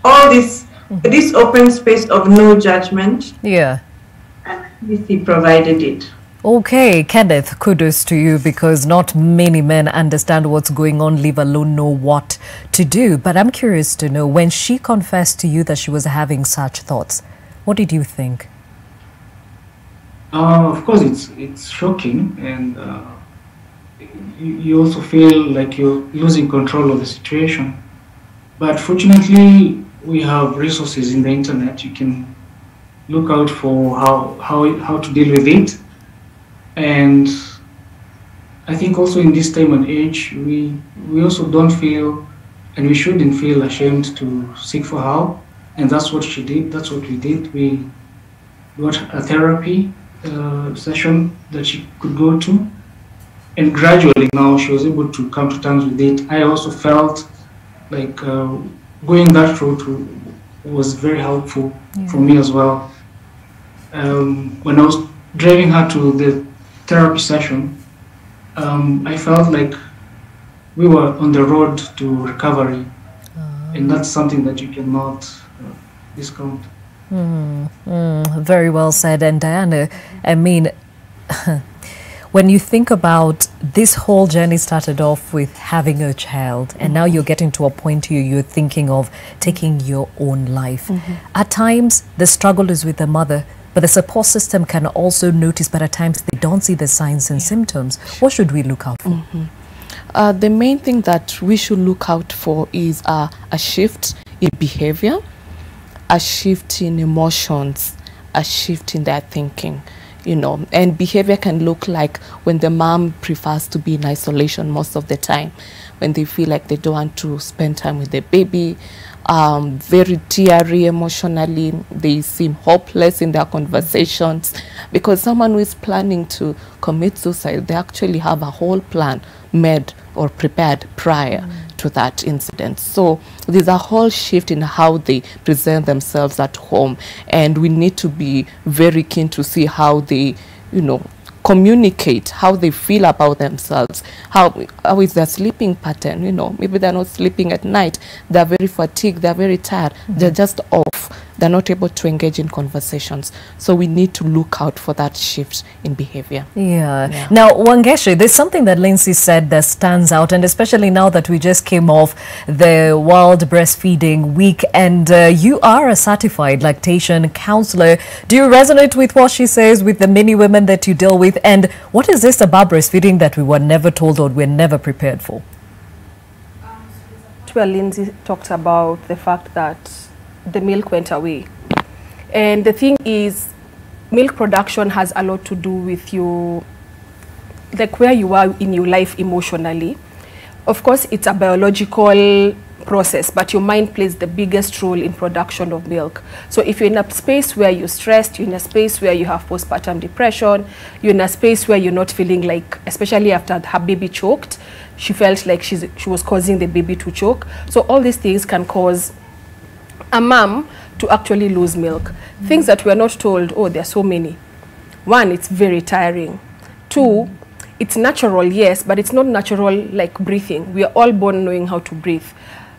open space of no judgment. Yeah. He provided it. Okay, Kenneth, kudos to you, because not many men understand what's going on, leave alone know what to do. But I'm curious to know, when she confessed to you that she was having such thoughts, what did you think? Of course, it's shocking, and you also feel like you're losing control of the situation. But fortunately, we have resources in the internet. You can look out for how to deal with it. And I think also in this time and age, we also don't feel, and we shouldn't feel ashamed to seek for help. And that's what she did, that's what we did. We got a therapy session that she could go to. And gradually now she was able to come to terms with it. I also felt like going that route was very helpful for me as well. When I was driving her to the therapy session, I felt like we were on the road to recovery, and that's something that you cannot discount. Very well said. And Diana, I mean, when you think about this whole journey started off with having a child, and now you're getting to a point you're thinking of taking your own life. At times, the struggle is with the mother, but the support system can also notice, but at times they don't see the signs and symptoms. What should we look out for? The main thing that we should look out for is a shift in behavior, a shift in emotions, a shift in their thinking. You know, and behavior can look like when the mom prefers to be in isolation most of the time, when they feel like they don't want to spend time with the baby, very teary emotionally, they seem hopeless in their conversations, because someone who is planning to commit suicide, they actually have a whole plan made or prepared prior to that incident. So there's a whole shift in how they present themselves at home, and we need to be very keen to see how they, you know, communicate how they feel about themselves, how is their sleeping pattern, you know, maybe they're not sleeping at night, they're very fatigued, they're very tired, they're just off, they're not able to engage in conversations. So we need to look out for that shift in behavior. Yeah. Now, Wangeshi, there's something that Lindsay said that stands out, and especially now that we just came off the World Breastfeeding Week, and you are a certified lactation counselor. Do you resonate with what she says, with the many women that you deal with? And what is this about breastfeeding that we were never told or we're never prepared for? Where Lindsay talked about the fact that the milk went away. And the thing is, milk production has a lot to do with you, like where you are in your life emotionally. Of course, it's a biological process, but your mind plays the biggest role in production of milk. So if you're in a space where you're stressed, you're in a space where you have postpartum depression, you're in a space where you're not feeling like, especially after her baby choked, she felt like she was causing the baby to choke. So all these things can cause a mom to actually lose milk. Things that we're not told, oh, there are so many. One, it's very tiring. Two, it's natural, yes, but it's not natural like breathing. We are all born knowing how to breathe.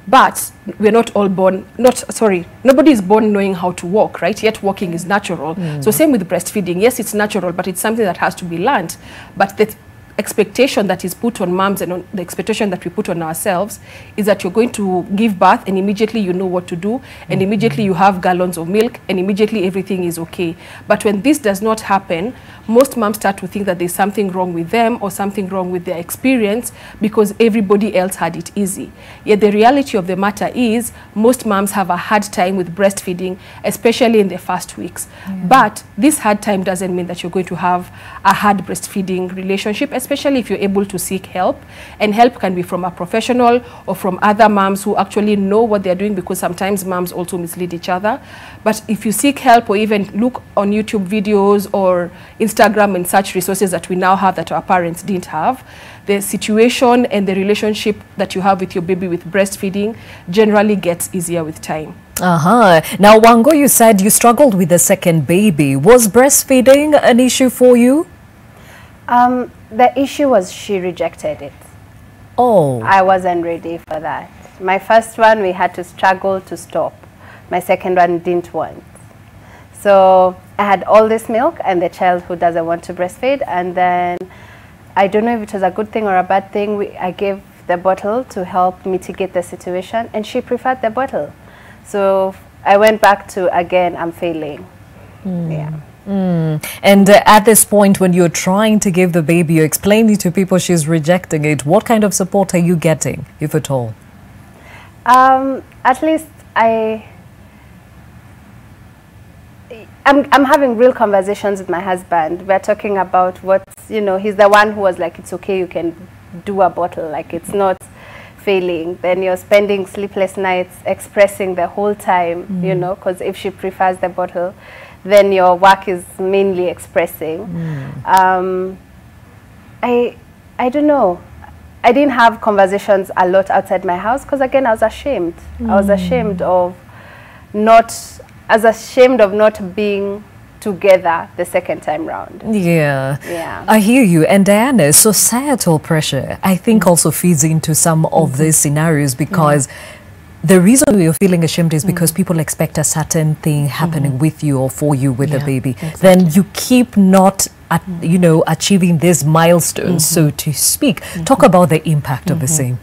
But we're not all born, nobody is born knowing how to walk, right? Yet walking is natural. So same with breastfeeding. Yes, it's natural, but it's something that has to be learned. But the expectation that is put on moms and on the expectation that we put on ourselves is that you're going to give birth and immediately you know what to do, and immediately you have gallons of milk, and immediately everything is okay. But when this does not happen, most moms start to think that there's something wrong with them or something wrong with their experience because everybody else had it easy. Yet the reality of the matter is most moms have a hard time with breastfeeding, especially in the first weeks. But this hard time doesn't mean that you're going to have a hard breastfeeding relationship, especially if you're able to seek help. And help can be from a professional or from other moms who actually know what they're doing, because sometimes moms also mislead each other. But if you seek help or even look on YouTube videos or Instagram and such resources that we now have that our parents didn't have, the situation and the relationship that you have with your baby with breastfeeding generally gets easier with time. Now, Wango, you said you struggled with the second baby. Was breastfeeding an issue for you? The issue was she rejected it. Oh. I wasn't ready for that. My first one, we had to struggle to stop. My second one didn't want. So I had all this milk and the child who doesn't want to breastfeed, and then I don't know if it was a good thing or a bad thing. I gave the bottle to help mitigate the situation, and she preferred the bottle. So I went back to, again, I'm failing. Yeah. And at this point, when you're trying to give the baby, you're explaining to people she's rejecting it. What kind of support are you getting, if at all? At least I'm having real conversations with my husband. We're talking about what's, you know, he's the one who was like, it's okay, you can do a bottle, like it's not failing. Then you're spending sleepless nights expressing the whole time, you know, because if she prefers the bottle, then your work is mainly expressing. I don't know. I didn't have conversations a lot outside my house because, again, I was ashamed. I was ashamed of not being together the second time round. Yeah. I hear you. And Diana, societal pressure, I think also feeds into some of these scenarios, because the reason you're feeling ashamed is because people expect a certain thing happening with you or for you with the baby. Then you keep not, achieving these milestones, so to speak. Talk about the impact of the same.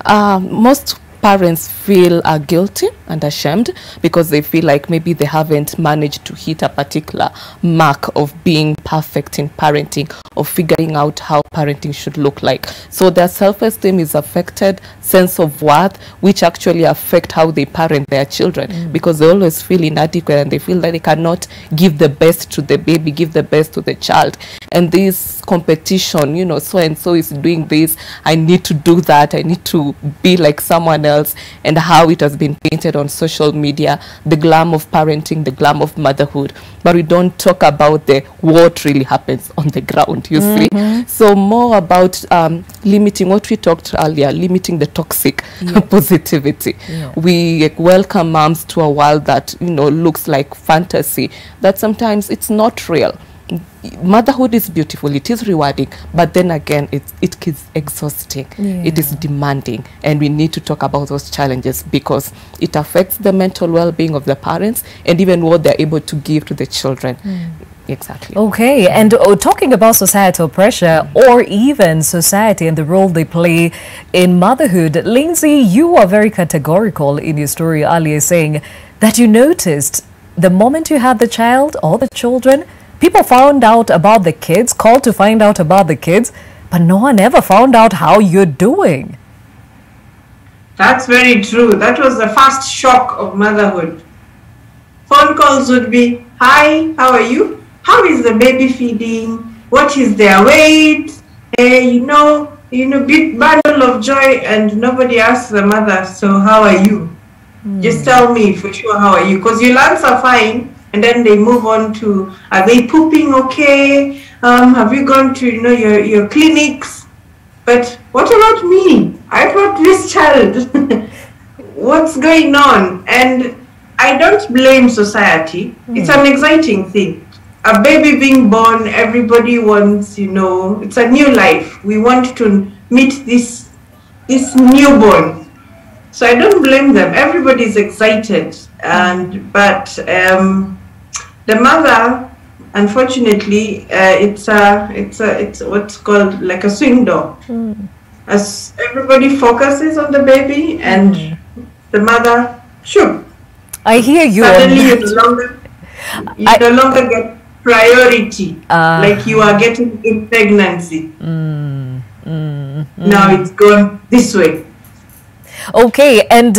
Most parents feel guilty and ashamed because they feel like maybe they haven't managed to hit a particular mark of being perfect in parenting, or figuring out how parenting should look like. So their self-esteem is affected, sense of worth, which actually affect how they parent their children, because they always feel inadequate and they feel that they cannot give the best to the baby, give the best to the child. And this competition, so and so is doing this, I need to do that, I need to be like someone else, and how it has been painted on social media, the glam of parenting, the glam of motherhood, but we don't talk about the what really happens on the ground, you see. So more about limiting what we talked earlier, limiting the toxic positivity. We welcome moms to a world that, you know, looks like fantasy, that sometimes it's not real. Motherhood is beautiful, it is rewarding, but then again it is exhausting, it is demanding, and we need to talk about those challenges because it affects the mental well-being of the parents and even what they're able to give to the children. Exactly. Okay, and talking about societal pressure or even society and the role they play in motherhood, Lindsay, you are very categorical in your story earlier, saying that you noticed the moment you had the child or the children, people found out about the kids, called to find out about the kids, but no one ever found out how you're doing. That's very true. That was the first shock of motherhood. Phone calls would be, hi, how are you? How is the baby feeding? What is their weight? You know, big bundle of joy, and nobody asks the mother, so how are you? Just tell me for sure, how are you? Because you'll answer fine, and then they move on to, are they pooping okay? Have you gone to, you know, your clinics? But what about me? I've got this child. What's going on? And I don't blame society. It's an exciting thing. A baby being born, everybody wants, you know, it's a new life. We want to meet this newborn. So I don't blame them. Everybody's excited. But the mother, unfortunately, it's what's called like a swing door. As everybody focuses on the baby and the mother, sure. I hear you. Suddenly you no longer get priority like you are getting in pregnancy. Now it's gone this way. Okay, and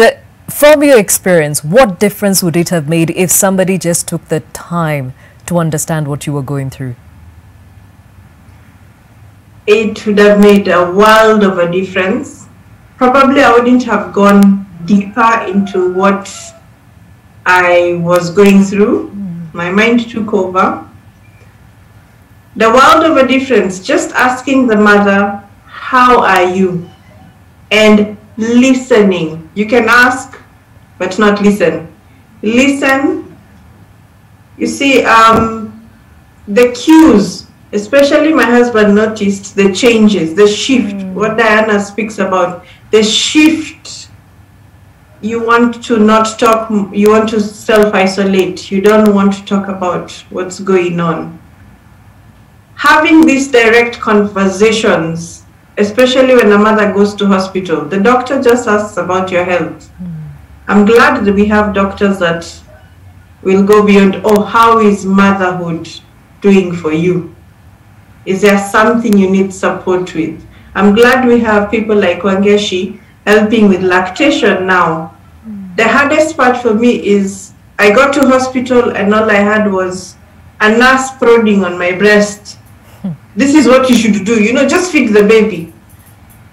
from your experience, what difference would it have made if somebody just took the time to understand what you were going through? It would have made a world of a difference. Probably I wouldn't have gone deeper into what I was going through. My mind took over. The world of a difference, just asking the mother, how are you? And listening. You can ask, but not listen. Listen. You see, the cues, especially my husband noticed the changes, the shift, what Diana speaks about, the shift. You want to not talk, you want to self-isolate. You don't want to talk about what's going on. Having these direct conversations, especially when a mother goes to hospital, the doctor just asks about your health. I'm glad that we have doctors that will go beyond, oh, how is motherhood doing for you? Is there something you need support with? I'm glad we have people like Wangeshi helping with lactation now. The hardest part for me is I got to hospital and all I had was a nurse prodding on my breast. This is what you should do, you know, just feed the baby.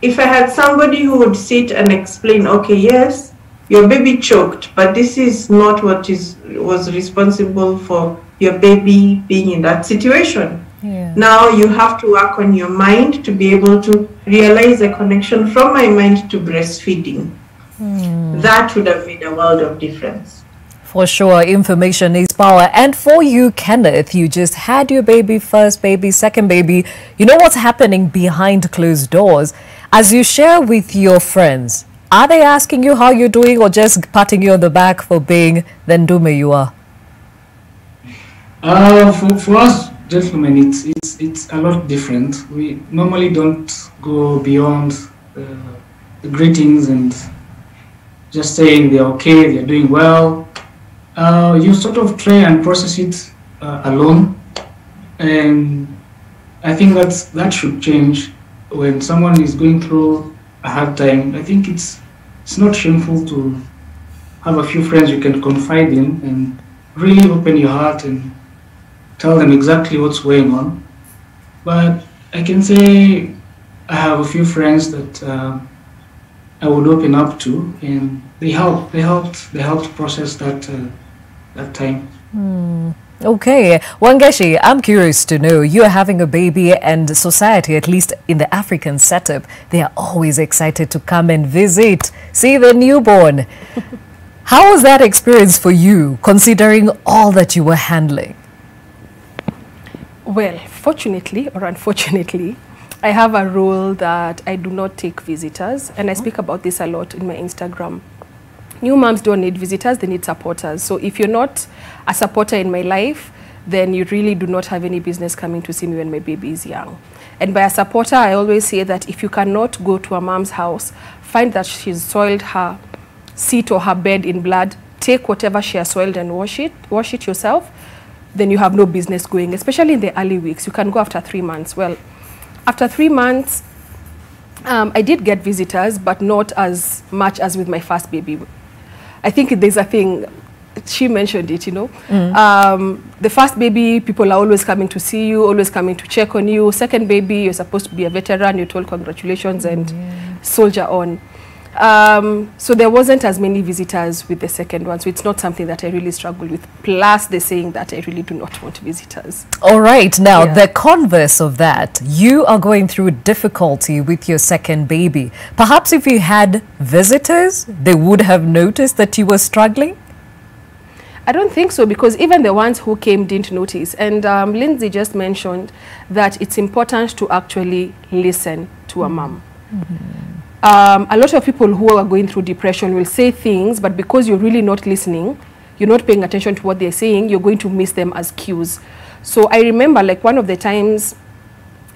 If I had somebody who would sit and explain, okay, yes, your baby choked, but this is not what was responsible for your baby being in that situation. Now you have to work on your mind to be able to realize the connection from my mind to breastfeeding. That would have made a world of difference. For sure, information is power. And for you, Kenneth, you just had your baby, first baby, second baby. You know what's happening behind closed doors. As you share with your friends, are they asking you how you're doing or just patting you on the back for being the ndume you are? For us gentlemen, it's a lot different. We normally don't go beyond the greetings and just saying they're okay, they're doing well. You sort of try and process it alone, and I think that should change. When someone is going through a hard time, I think it's not shameful to have a few friends you can confide in and really open your heart and tell them exactly what's going on. But I can say I have a few friends that I would open up to, and they helped process that time. Okay, Wangeshi, I'm curious to know, you're having a baby and society, at least in the African setup, they are always excited to come and visit, see the newborn. How was that experience for you, considering all that you were handling? Well, fortunately or unfortunately, I have a rule that I do not take visitors, and I speak about this a lot in my Instagram. New moms don't need visitors, they need supporters. So if you're not a supporter in my life, then you really do not have any business coming to see me when my baby is young. And by a supporter, I always say that if you cannot go to a mom's house, find that she's soiled her seat or her bed in blood, take whatever she has soiled and wash it yourself, then you have no business going, especially in the early weeks. You can go after 3 months. Well, after 3 months, I did get visitors, but not as much as with my first baby. I think there's a thing, she mentioned it, you know. The first baby, people are always coming to see you, always coming to check on you. Second baby, you're supposed to be a veteran, you're told congratulations and soldier on. So there wasn't as many visitors with the second one, so it's not something that I really struggle with. Plus the saying that I really do not want visitors. All right, now the converse of that, you are going through difficulty with your second baby. Perhaps if you had visitors, they would have noticed that you were struggling? I don't think so, because even the ones who came didn't notice. And Lindsay just mentioned that it's important to actually listen to a mom. A lot of people who are going through depression will say things, but because you're really not listening, you're not paying attention to what they're saying, you're going to miss them as cues. So I remember, like, one of the times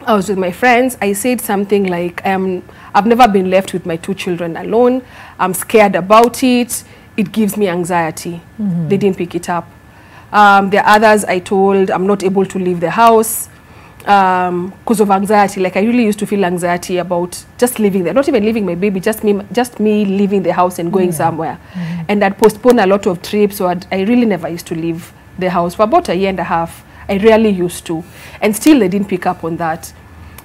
I was with my friends, I said something like, I've never been left with my 2 children alone. I'm scared about it. It gives me anxiety. They didn't pick it up. There are others I told, I'm not able to leave the house because of anxiety. Like, I really used to feel anxiety about just living there, not even leaving my baby, just me leaving the house and going somewhere. And I'd postpone a lot of trips, so I really never used to leave the house for about 1.5 years. I rarely used to, and still they didn't pick up on that.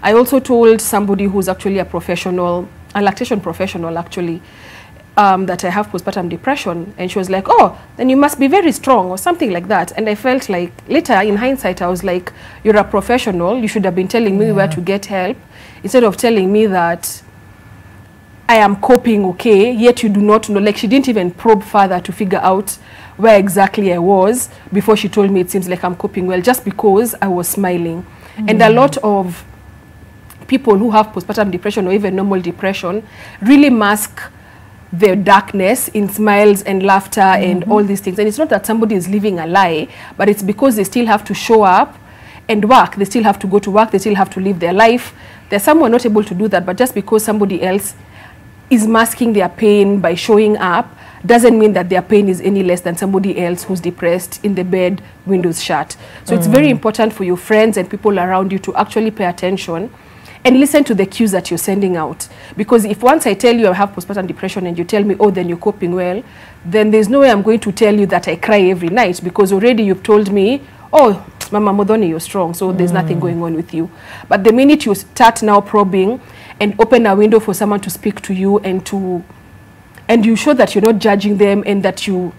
I also told somebody who's actually a professional, a lactation professional actually, that I have postpartum depression, and she was like, oh, then you must be very strong or something like that. And I felt like, later in hindsight, I was like, you're a professional, you should have been telling me where to get help, instead of telling me that I am coping okay, yet you do not know. Like, she didn't even probe further to figure out where exactly I was before she told me it seems like I'm coping well, just because I was smiling. And a lot of people who have postpartum depression or even normal depression really mask their darkness in smiles and laughter and all these things. And it's not that somebody is living a lie, but it's because they still have to show up and work. They still have to go to work. They still have to live their life. There's someone not able to do that, but just because somebody else is masking their pain by showing up doesn't mean that their pain is any less than somebody else who's depressed in the bed, windows shut. So it's very important for your friends and people around you to actually pay attention and listen to the cues that you're sending out. Because if once I tell you I have postpartum depression and you tell me, oh, then you're coping well, then there's no way I'm going to tell you that I cry every night, because already you've told me, oh, Mama Modoni, you're strong, so there's nothing going on with you. But the minute you start now probing and open a window for someone to speak to you and you show that you're not judging them and that you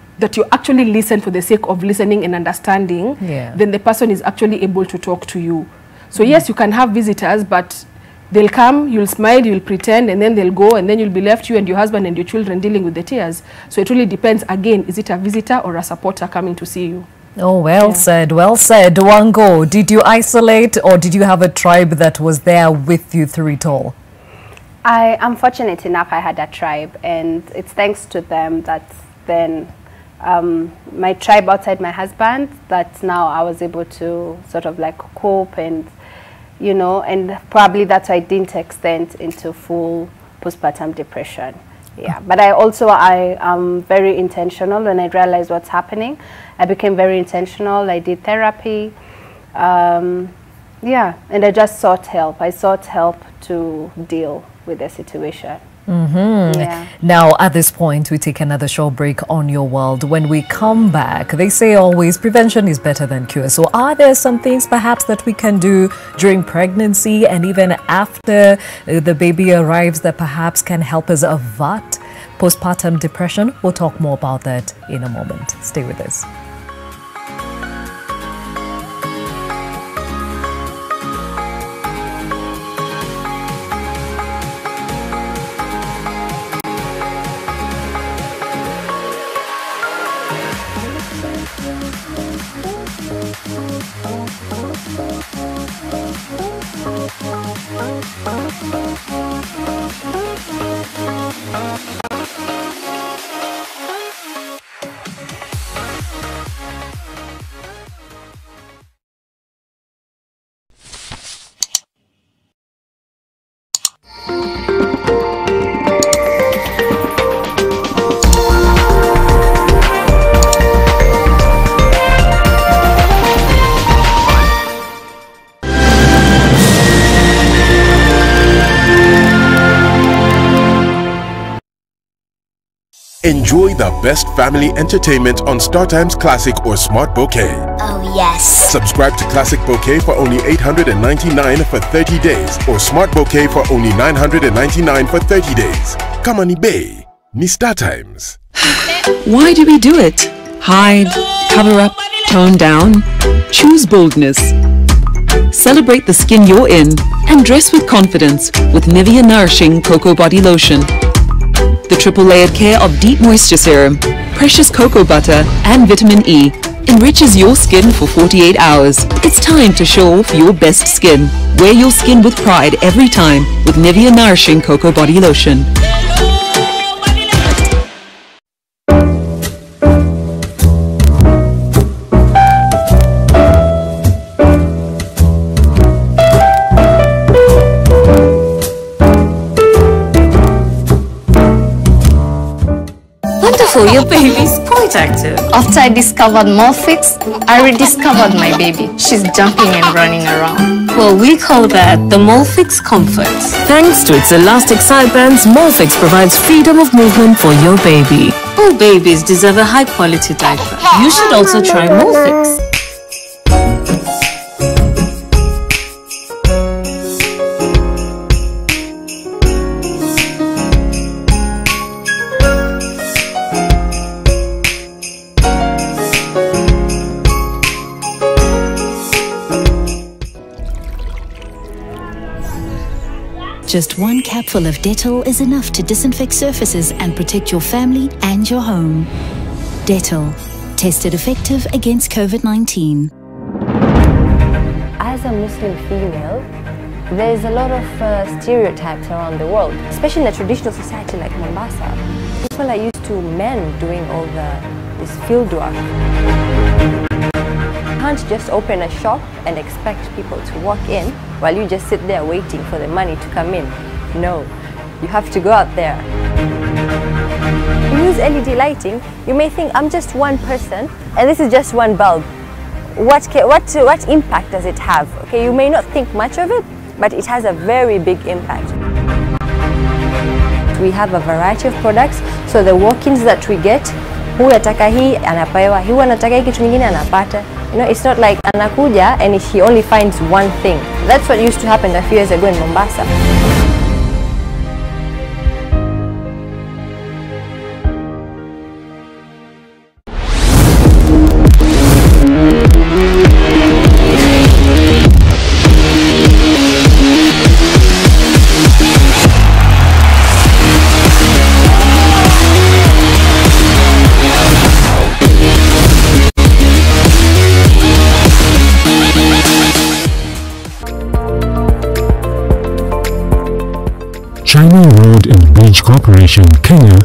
actually listen for the sake of listening and understanding, then the person is actually able to talk to you. So yes, you can have visitors, but they'll come, you'll smile, you'll pretend, and then they'll go, and then you'll be left, you and your husband and your children, dealing with the tears. So it really depends, again, is it a visitor or a supporter coming to see you? Oh, well said, well said. Wango, did you isolate, or did you have a tribe that was there with you through it all? I'm fortunate enough I had a tribe, and it's thanks to them that then my tribe outside my husband, that now I was able to sort of like cope, and you know, and probably that's why I didn't extend into full postpartum depression. Yeah, but I am very intentional. When I realized what's happening, I became very intentional. I did therapy. Yeah, and I just sought help. I sought help to deal with the situation. Yeah. Now, at this point, we take another short break on Your World. When we come back, they say always prevention is better than cure. So are there some things perhaps that we can do during pregnancy and even after the baby arrives that perhaps can help us avert postpartum depression? We'll talk more about that in a moment. Stay with us. Enjoy the best family entertainment on StarTimes Classic or Smart Bouquet. Oh yes! Subscribe to Classic Bouquet for only $899 for 30 days or Smart Bouquet for only $999 for 30 days. Come on eBay. Ni StarTimes. Why do we do it? Hide, cover up, tone down. Choose boldness. Celebrate the skin you're in and dress with confidence with Nivea Nourishing Cocoa Body Lotion. The triple layered care of deep moisture serum, precious cocoa butter and vitamin E enriches your skin for 48 hours. It's time to show off your best skin. Wear your skin with pride every time with Nivea Nourishing Cocoa Body Lotion. Your baby's quite active. After I discovered Molfix, I rediscovered my baby. She's jumping and running around. Well, we call that the Molfix Comfort. Thanks to its elastic side bands, Molfix provides freedom of movement for your baby. All babies deserve a high-quality diaper. You should also try Molfix. Just one capful of Dettol is enough to disinfect surfaces and protect your family and your home. Dettol, tested effective against COVID-19. As a Muslim female, there is a lot of stereotypes around the world, especially in a traditional society like Mombasa. People are used to men doing all this field work. You can't just open a shop and expect people to walk in while you just sit there waiting for the money to come in. No, you have to go out there. You use LED lighting, you may think I'm just one person and this is just one bulb. What impact does it have? Okay, you may not think much of it, but it has a very big impact. We have a variety of products, so the walk-ins that we get, huyu ataka hii anapewa, huyu anataka hii kitu nyingine anapata. You know, it's not like anakuja and he only finds one thing. That's what used to happen a few years ago in Mombasa. China Road and Bridge Corporation, Kenya,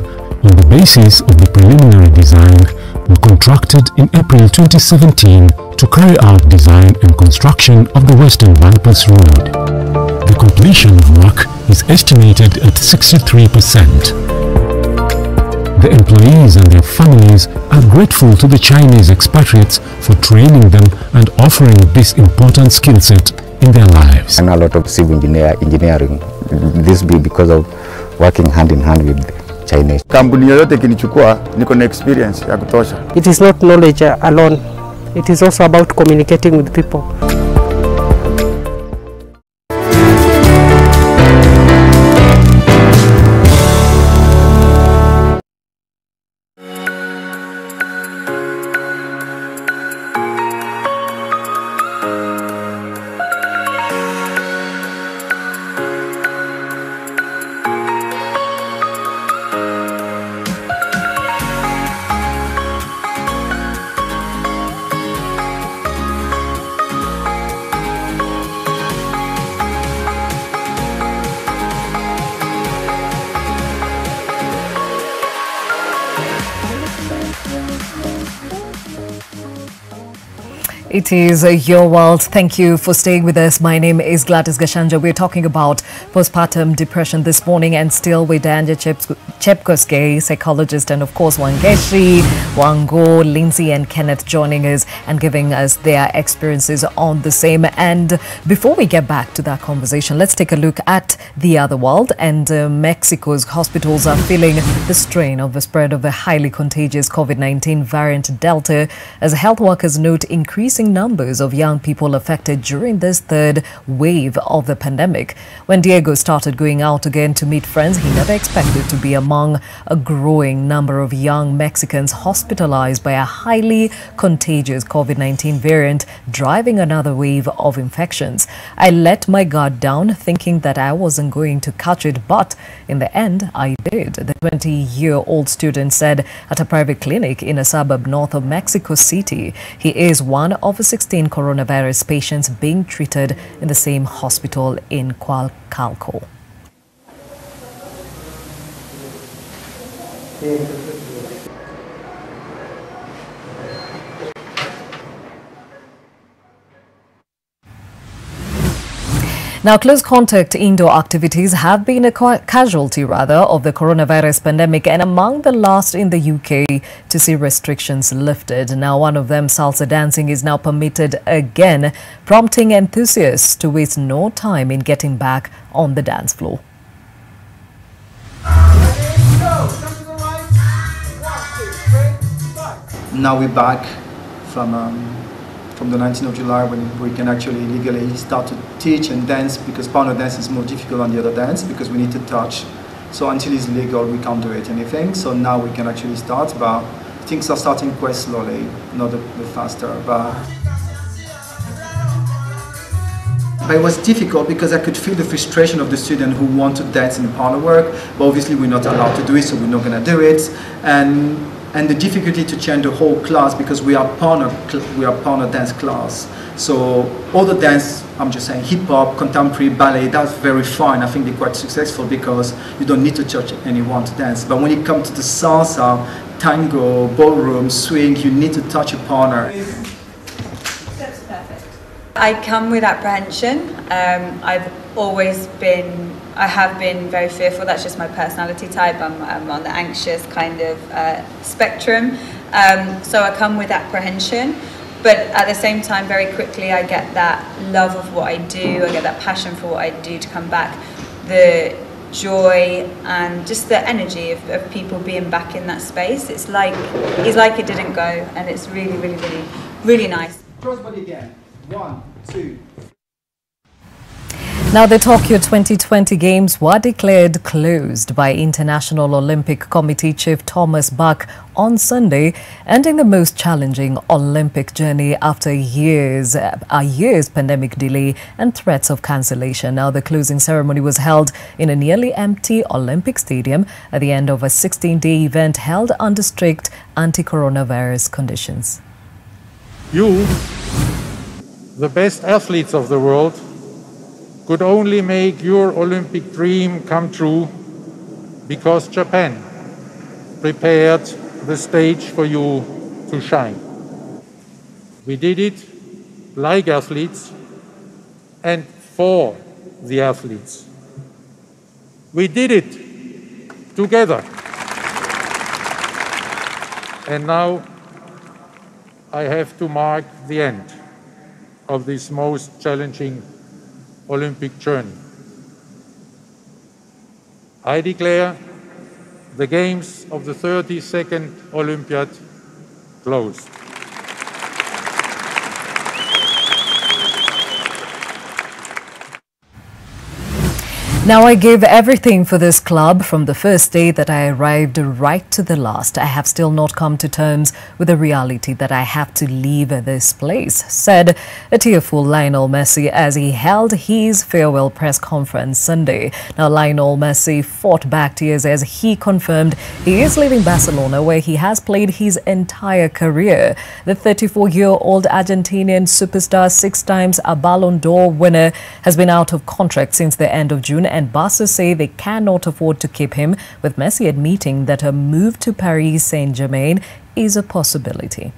on the basis of the preliminary design, were contracted in April 2017 to carry out design and construction of the Western Bypass Road. The completion of work is estimated at 63%. The employees and their families are grateful to the Chinese expatriates for training them and offering this important skill set in their lives. And a lot of civil engineering. This be because of working hand in hand with Chinese. Kampuni yoyote kinichukua, niko na experience ya kutosha. It is not knowledge alone. It is also about communicating with people. It is your world. Thank you for staying with us. My name is Gladys Gachanja. We're talking about postpartum depression this morning, and still with Anja Chepkoskei, psychologist, and of course Wangeshi, Wango, Lindsay and Kenneth joining us and giving us their experiences on the same. And before we get back to that conversation, let's take a look at the other world. And Mexico's hospitals are feeling the strain of the spread of the highly contagious COVID-19 variant Delta, as health workers note increasing numbers of young people affected during this third wave of the pandemic. When Diego started going out again to meet friends, he never expected to be among a growing number of young Mexicans hospitalized by a highly contagious COVID-19 variant, driving another wave of infections. I let my guard down, thinking that I wasn't going to catch it, but in the end, I did. The 20-year-old student said at a private clinic in a suburb north of Mexico City. He is one of 16 coronavirus patients being treated in the same hospital in Coacalco. Now, close contact indoor activities have been a casualty, of the coronavirus pandemic, and among the last in the UK to see restrictions lifted. Now, one of them, salsa dancing, is now permitted again, prompting enthusiasts to waste no time in getting back on the dance floor. Now we're back from the 19th of July, when we can actually legally start to teach and dance, because partner dance is more difficult than the other dance because we need to touch. So until it's legal, we can't do it anything. So now we can actually start, but things are starting quite slowly, not a bit faster. But it was difficult because I could feel the frustration of the student who want to dance in partner work, but obviously we're not allowed to do it, so we're not going to do it. And the difficulty to change the whole class, because we are partner dance class. So all the dance, I'm just saying, hip hop, contemporary, ballet, that's very fine. I think they're quite successful because you don't need to touch anyone to dance. But when it comes to the salsa, tango, ballroom, swing, you need to touch a partner. I come with apprehension. I have been very fearful. That's just my personality type. I'm on the anxious kind of spectrum. So I come with apprehension, but at the same time, very quickly, I get that love of what I do. I get that passion for what I do to come back. The joy and just the energy of people being back in that space. It's like it didn't go, and it's really, really, really, really nice. Crossbody again. 1, 2. Now, the Tokyo 2020 Games were declared closed by International Olympic Committee Chief Thomas Bach on Sunday, ending the most challenging Olympic journey after a year's pandemic delay and threats of cancellation. Now, the closing ceremony was held in a nearly empty Olympic stadium at the end of a 16-day event held under strict anti-coronavirus conditions. You, the best athletes of the world, could only make your Olympic dream come true because Japan prepared the stage for you to shine. We did it like athletes and for the athletes. We did it together. And now I have to mark the end of this most challenging Olympic journey. I declare the Games of the 32nd Olympiad closed. Now I gave everything for this club from the first day that I arrived right to the last. I have still not come to terms with the reality that I have to leave this place, said a tearful Lionel Messi as he held his farewell press conference Sunday. Now Lionel Messi fought back tears as he confirmed he is leaving Barcelona, where he has played his entire career. The 34-year-old Argentinian superstar, 6 times a Ballon d'Or winner, has been out of contract since the end of June, and Barca say they cannot afford to keep him, with Messi admitting that a move to Paris Saint-Germain is a possibility.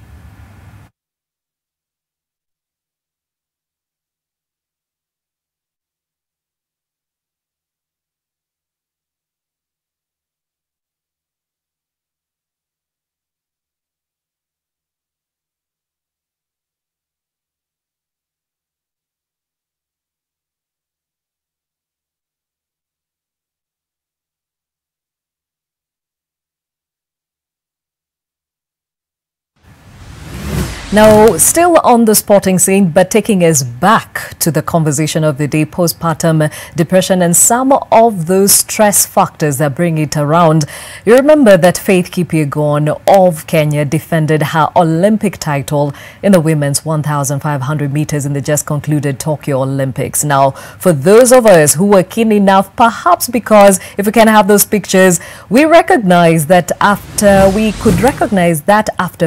Now, still on the sporting scene, but taking us back to the conversation of the day, postpartum depression and some of those stress factors that bring it around. You remember that Faith Kipyegon of Kenya defended her Olympic title in the women's 1,500 meters in the just concluded Tokyo Olympics. Now, for those of us who were keen enough, perhaps because if we can have those pictures, we recognize that after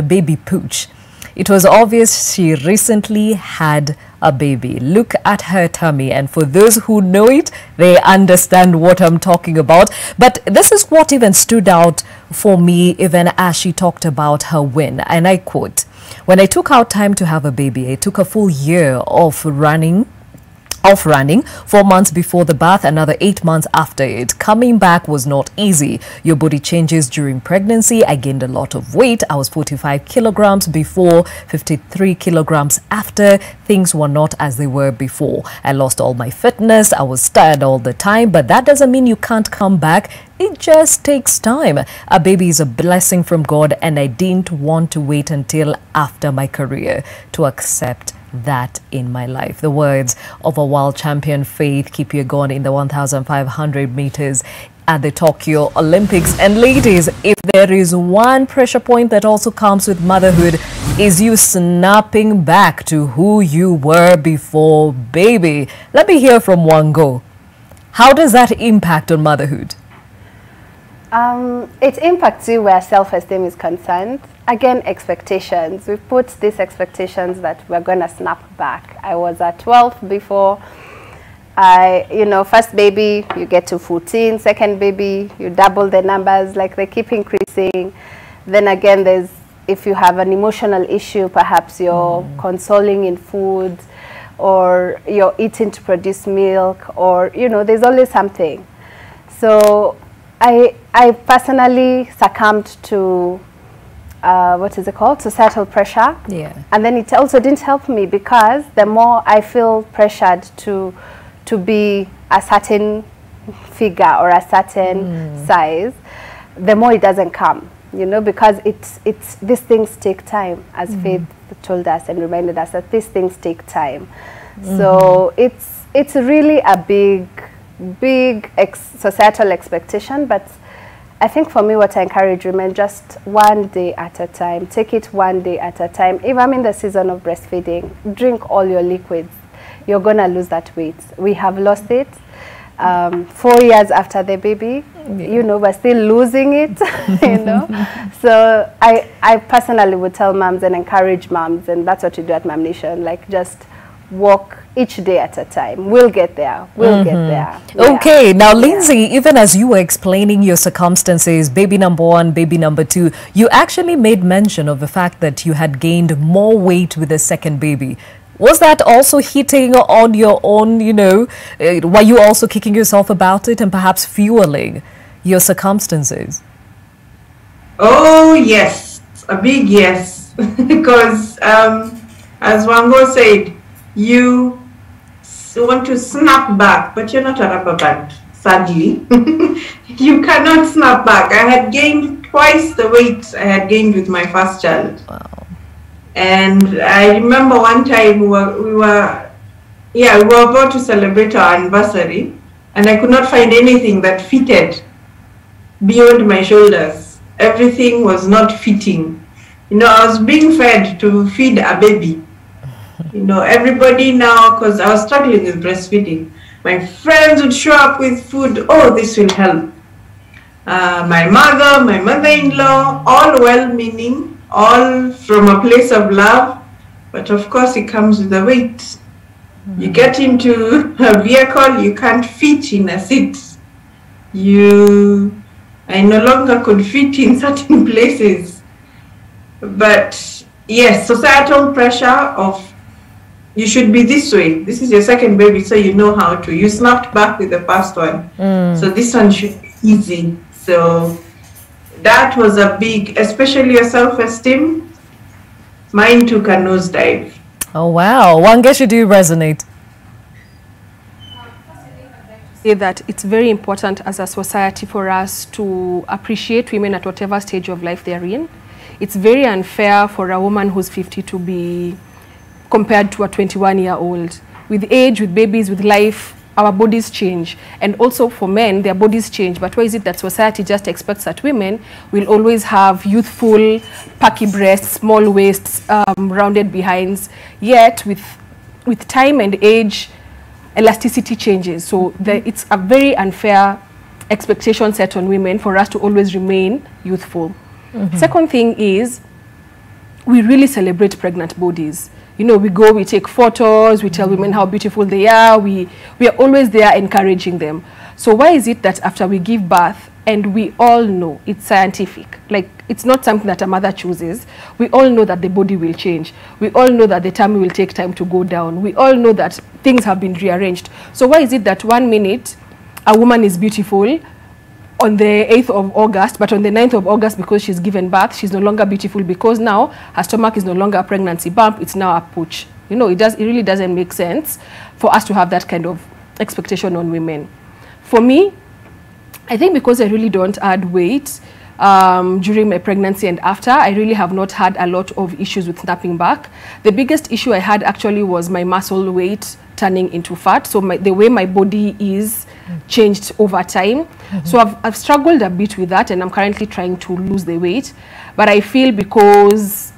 baby Pooch, it was obvious she recently had a baby. Look at her tummy, and for those who know it, they understand what I'm talking about. But this is what even stood out for me even as she talked about her win, and I quote, "When I took out time to have a baby, I took a full year of running, 4 months before the birth, another 8 months after it. Coming back was not easy. Your body changes during pregnancy. I gained a lot of weight. I was 45 kilograms before, 53 kilograms after. Things were not as they were before. I lost all my fitness. I was tired all the time, but that doesn't mean you can't come back. It just takes time. A baby is a blessing from God, and I didn't want to wait until after my career to accept that in my life." The words of a world champion Faith Kipyegon in the 1,500 meters at the Tokyo Olympics. And ladies, if there is one pressure point that also comes with motherhood, is you snapping back to who you were before baby. Let me hear from Wango. How does that impact on motherhood? It impacts you where self-esteem is concerned. Again, expectations. We put these expectations that we're going to snap back. I was at 12 before. First baby, you get to 14. Second baby, you double the numbers, like they keep increasing. Then again, if you have an emotional issue, perhaps you're consoling in food, or you're eating to produce milk, or, there's always something. So I personally succumbed to societal pressure. Yeah. And then it also didn't help me, because the more I feel pressured to be a certain figure or a certain size, the more it doesn't come, because these things take time, as Faith told us and reminded us that these things take time. So it's really a big societal expectation, but I think for me, what I encourage women, just one day at a time. Take it one day at a time. If I'm in the season of breastfeeding, drink all your liquids. You're going to lose that weight. We have lost it. 4 years after the baby, we're still losing it, So I personally would tell moms and encourage moms, and that's what we do at Mom Nation, like just walk each day at a time. We'll get there. We'll get there. Yeah. Okay, now Lindsay, even as you were explaining your circumstances, baby number 1, baby number 2, you actually made mention of the fact that you had gained more weight with the second baby. Was that also hitting on your own, were you also kicking yourself about it and perhaps fueling your circumstances? Oh, yes. A big yes. Because, as Wango said, you want to snap back, but you're not a rubber band. sadly. You cannot snap back. I had gained twice the weight I had gained with my first child. Wow. And I remember one time we were about to celebrate our anniversary, and I could not find anything that fitted beyond my shoulders. Everything was not fitting. You know, I was being fed to feed a baby. You know, everybody now, because I was struggling with breastfeeding, my friends would show up with food. Oh, this will help. My mother, my mother-in-law, all well-meaning, all from a place of love, but of course it comes with a weight. You get into a vehicle, you can't fit in a seat. I no longer could fit in certain places. But yes, societal pressure of you should be this way. This is your second baby, so you know how to. You snapped back with the first one. So this one should be easy. So that was a big, especially your self-esteem. Mine took a nosedive. Oh wow, Wangeshi, do you resonate? Say that it's very important as a society for us to appreciate women at whatever stage of life they're in. It's very unfair for a woman who's 50 to be compared to a 21-year-old. With age, with babies, with life, our bodies change. And also for men, their bodies change. But why is it that society just expects that women will always have youthful, pucky breasts, small waists, rounded behinds? Yet, with time and age, elasticity changes. So it's a very unfair expectation set on women for us to always remain youthful. Second thing is, we really celebrate pregnant bodies. You know, we go, we take photos, we tell women how beautiful they are, we are always there encouraging them. So why is it that after we give birth, and we all know it's scientific, like it's not something that a mother chooses, we all know that the body will change. We all know that the tummy will take time to go down. We all know that things have been rearranged. So why is it that 1 minute a woman is beautiful on the 8th of August, but on the 9th of August, because she's given birth, she's no longer beautiful because now her stomach is no longer a pregnancy bump, it's now a pooch. You know, it really doesn't make sense for us to have that kind of expectation on women. For me, I think because I really don't add weight during my pregnancy and after, I really have not had a lot of issues with snapping back. The biggest issue I had actually was my muscle weight turning into fat. So the way my body is changed over time. So I've struggled a bit with that, and I'm currently trying to lose the weight. But I feel because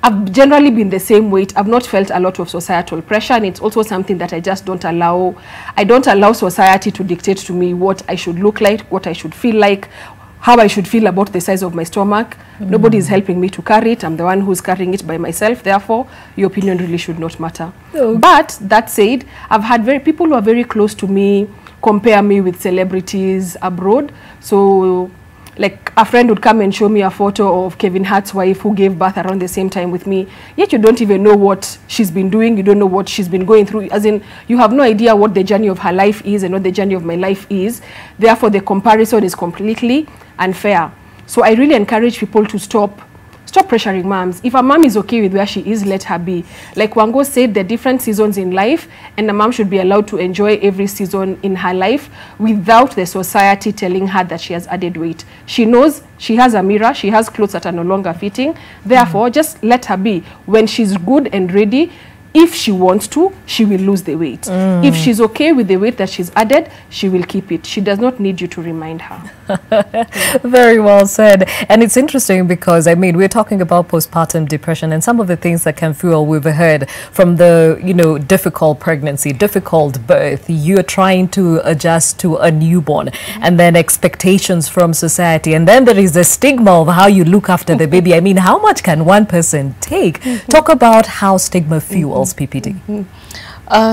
I've generally been the same weight, I've not felt a lot of societal pressure, and it's also something that I just don't allow. I don't allow society to dictate to me what I should look like, what I should feel like, how I should feel about the size of my stomach. Nobody is helping me to carry it. I'm the one who's carrying it by myself. Therefore, your opinion really should not matter. But that said, I've had people who are very close to me compare me with celebrities abroad. So like a friend would come and show me a photo of Kevin Hart's wife who gave birth around the same time with me. Yet you don't even know what she's been doing. You don't know what she's been going through. As in, you have no idea what the journey of her life is and what the journey of my life is. Therefore, the comparison is completely unfair. So I really encourage people to stop pressuring moms. If a mom is okay with where she is, let her be. Like Wango said, there are different seasons in life, and a mom should be allowed to enjoy every season in her life without the society telling her that she has added weight. She knows she has a mirror, she has clothes that are no longer fitting. Therefore, just let her be. When she's good and ready, if she wants to, she will lose the weight. If she's okay with the weight that she's added, she will keep it. She does not need you to remind her. Very well said. And it's interesting because, I mean, we're talking about postpartum depression and some of the things that can fuel, we've heard from the, you know, difficult pregnancy, difficult birth. You're trying to adjust to a newborn and then expectations from society. And then there is the stigma of how you look after the baby. I mean, how much can one person take? Talk about how stigma fuels PPD.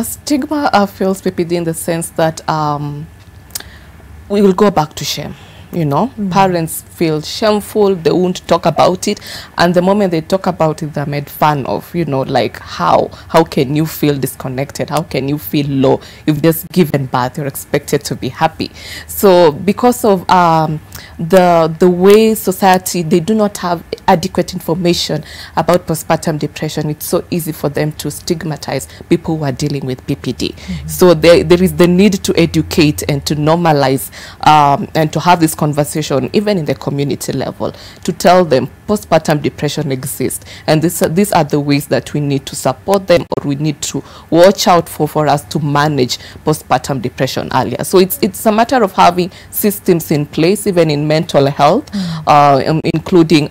Stigma fuels PPD in the sense that we will go back to shame. You know, parents feel shameful, they won't talk about it, and the moment they talk about it, they're made fun of. You know, like how can you feel disconnected? How can you feel low? You've just given birth, you're expected to be happy. So because of the way society, they do not have adequate information about postpartum depression, it's so easy for them to stigmatize people who are dealing with PPD. So there is the need to educate and to normalize and to have this conversation even in the community level, to tell them postpartum depression exists, and these are the ways that we need to support them, or we need to watch out for us to manage postpartum depression earlier. So it's a matter of having systems in place, even in mental health, including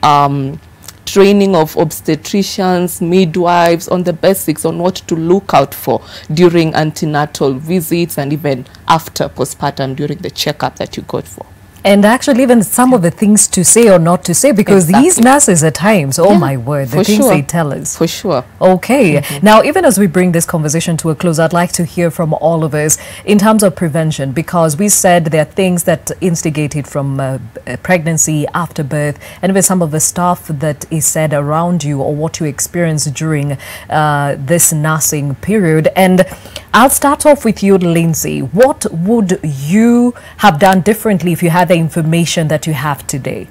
training of obstetricians, midwives on the basics on what to look out for during antenatal visits and even after postpartum during the checkup that you go for. And actually even some of the things to say or not to say, because these nurses at times, oh my word, the things they tell us. For sure. Okay. Now, even as we bring this conversation to a close, I'd like to hear from all of us in terms of prevention, because we said there are things that instigated from pregnancy, after birth, and even some of the stuff that is said around you or what you experience during this nursing period. And I'll start off with you, Lindsay. What would you have done differently if you had the information that you have today?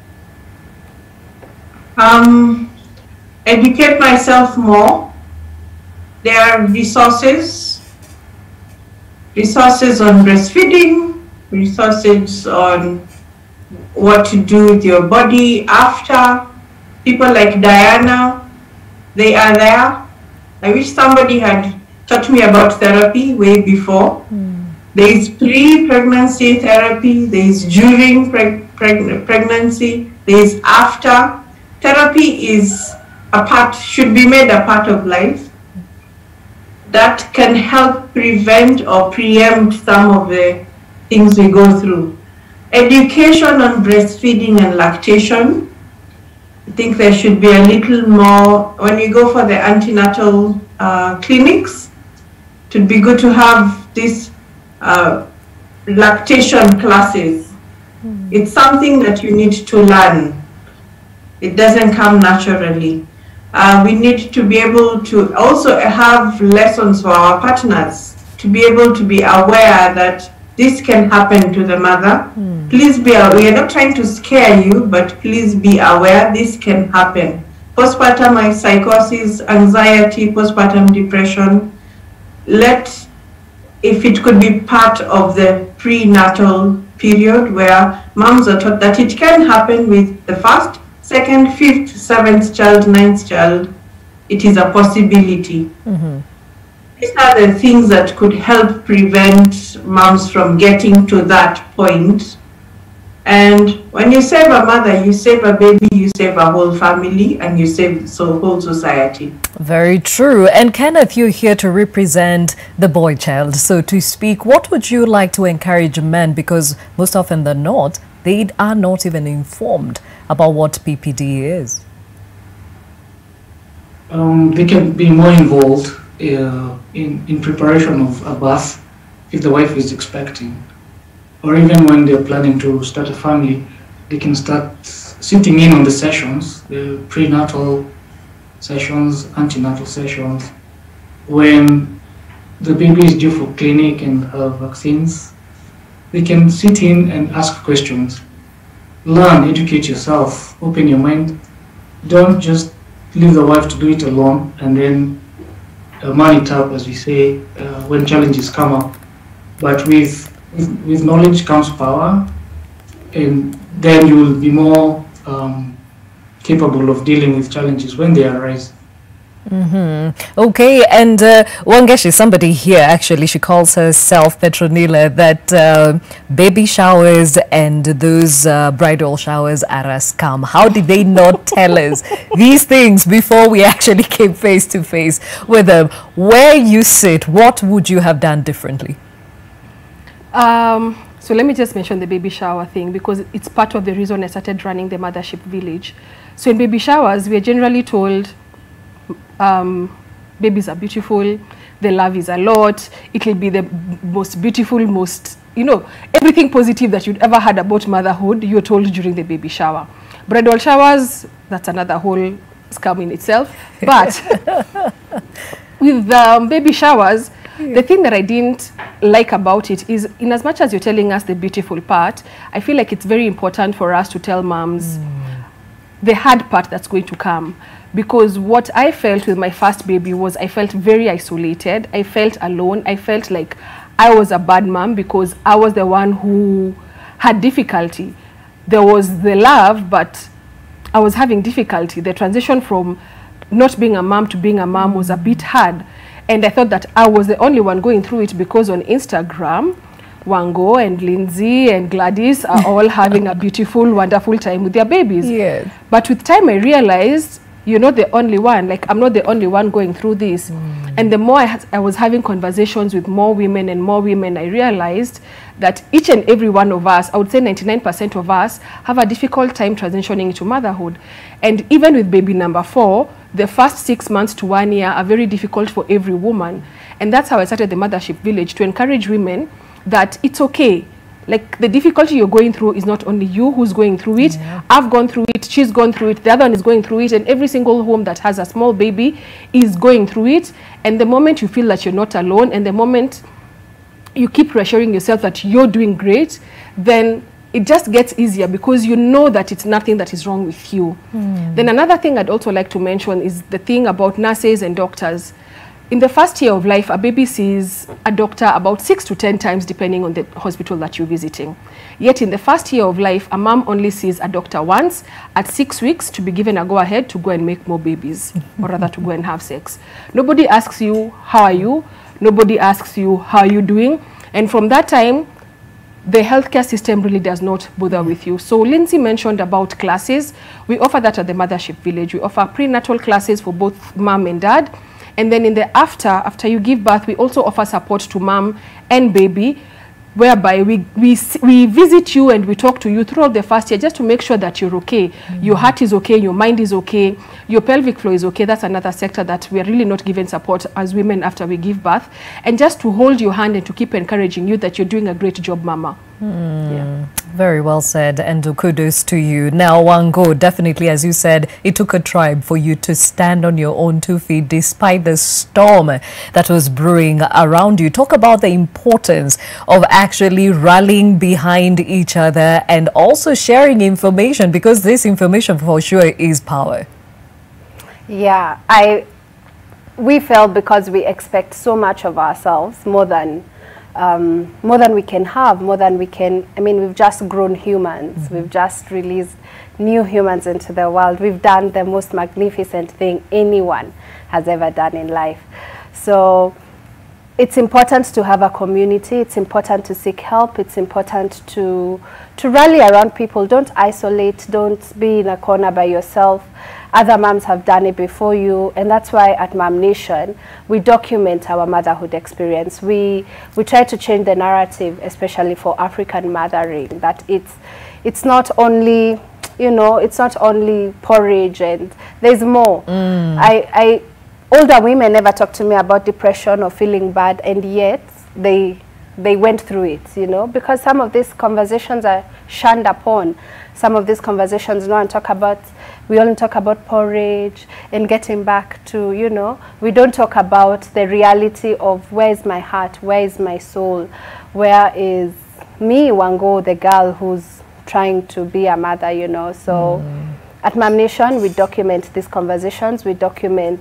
Educate myself more. There are resources on breastfeeding, resources on what to do with your body after. People like Diana, they are there. I wish somebody had taught me about therapy way before. There is pre-pregnancy therapy, there is during pregnancy, there is after. Therapy is should be made a part of life. That can help prevent or preempt some of the things we go through. Education on breastfeeding and lactation. I think there should be a little more, when you go for the antenatal clinics, it would be good to have this lactation classes. It's something that you need to learn. It doesn't come naturally. We need to be able to also have lessons for our partners, to be able to be aware that this can happen to the mother. Please be aware. We are not trying to scare you, but please be aware this can happen. Postpartum psychosis, anxiety, postpartum depression. If it could be part of the prenatal period where moms are taught that it can happen with the first, second, fifth, seventh child, ninth child, it is a possibility. These are the things that could help prevent moms from getting to that point. And when you save a mother, you save a baby, you save a whole family, and you save the whole society. Very true. And Kenneth, you're here to represent the boy child, so to speak. What would you like to encourage men? Because most often than not, they are not even informed about what PPD is. They can be more involved in preparation of a birth if the wife is expecting, or even when they're planning to start a family. They can start sitting in on the sessions, the prenatal sessions, antenatal sessions, when the baby is due for clinic and vaccines. They can sit in and ask questions. Learn, educate yourself, open your mind. Don't just leave the wife to do it alone and then man it up, as we say, when challenges come up. But with knowledge comes power, and then you will be more capable of dealing with challenges when they arise. Okay, and Wangeshi, somebody here, actually, she calls herself Petronila, that baby showers and those bridal showers are a scam. How did they not tell us these things before we actually came face to face with them? Where you sit, what would you have done differently? So let me just mention the baby shower thing, because it's part of the reason I started running the Mothership Village. So in baby showers, we are generally told babies are beautiful, the love is a lot, it will be the most beautiful, most, everything positive that you'd ever had about motherhood, you're told during the baby shower. Bridal showers, that's another whole scam in itself. But with baby showers, The thing that I didn't like about it is, in as much as you're telling us the beautiful part, I feel like it's very important for us to tell moms the hard part that's going to come. Because what I felt with my first baby was I felt very isolated. I felt alone. I felt like I was a bad mom because I was the one who had difficulty. There was the love, but I was having difficulty. The transition from not being a mom to being a mom was a bit hard. And I thought that I was the only one going through it because on Instagram, Wango and Lindsay and Gladys are all having a beautiful, wonderful time with their babies. Yes. But with time I realized, you're not the only one. Like, I'm not the only one going through this. And the more I was having conversations with more women and more women, I realized that each and every one of us, I would say 99% of us, have a difficult time transitioning into motherhood. And even with baby number 4, the first 6 months to 1 year are very difficult for every woman. And that's how I started the Mothership Village, to encourage women that it's okay. Like, the difficulty you're going through is not only you who's going through it. I've gone through it, she's gone through it, the other one is going through it, and every single home that has a small baby is going through it. And the moment you feel that you're not alone, and the moment you keep reassuring yourself that you're doing great, then it just gets easier because you know that it's nothing that is wrong with you. Then another thing I'd also like to mention is the thing about nurses and doctors. In the first year of life, a baby sees a doctor about 6 to 10 times depending on the hospital that you're visiting. Yet in the first year of life, a mom only sees a doctor once at 6 weeks to be given a go-ahead to go and make more babies, or rather to go and have sex. Nobody asks you, how are you? Nobody asks you, how are you doing? And from that time, the healthcare system really does not bother with you. So Lindsay mentioned about classes. We offer that at the Mothership Village. We offer prenatal classes for both mom and dad. And then in the after you give birth, we also offer support to mom and baby, whereby we visit you and we talk to you throughout the first year just to make sure that you're okay. Your heart is okay, your mind is okay, your pelvic floor is okay. That's another sector that we are really not given support as women after we give birth. And just to hold your hand and to keep encouraging you that you're doing a great job, mama. Very well said, and kudos to you. Now, Wango, definitely, as you said, it took a tribe for you to stand on your own 2 feet despite the storm that was brewing around you. Talk about the importance of actually rallying behind each other and also sharing information, because this information for sure is power. Yeah, we felt because we expect so much of ourselves, more than we can have, more than we can. I mean, we've just grown humans. We've just released new humans into the world. We've done the most magnificent thing anyone has ever done in life. So it's important to have a community. It's important to seek help. It's important to rally around people. Don't isolate. Don't be in a corner by yourself. Other moms have done it before you, and that's why at Mom Nation we document our motherhood experience. We try to change the narrative, especially for African mothering, that it's not only, you know, it's not only porridge, and there's more. Older women never talk to me about depression or feeling bad, and yet they went through it, you know, because some of these conversations are shunned upon. Some of these conversations we only talk about porridge and getting back to, you know, we don't talk about the reality of where is my heart, where is my soul, where is me, Wango, the girl who's trying to be a mother, you know. So at Mom Nation, we document these conversations, we document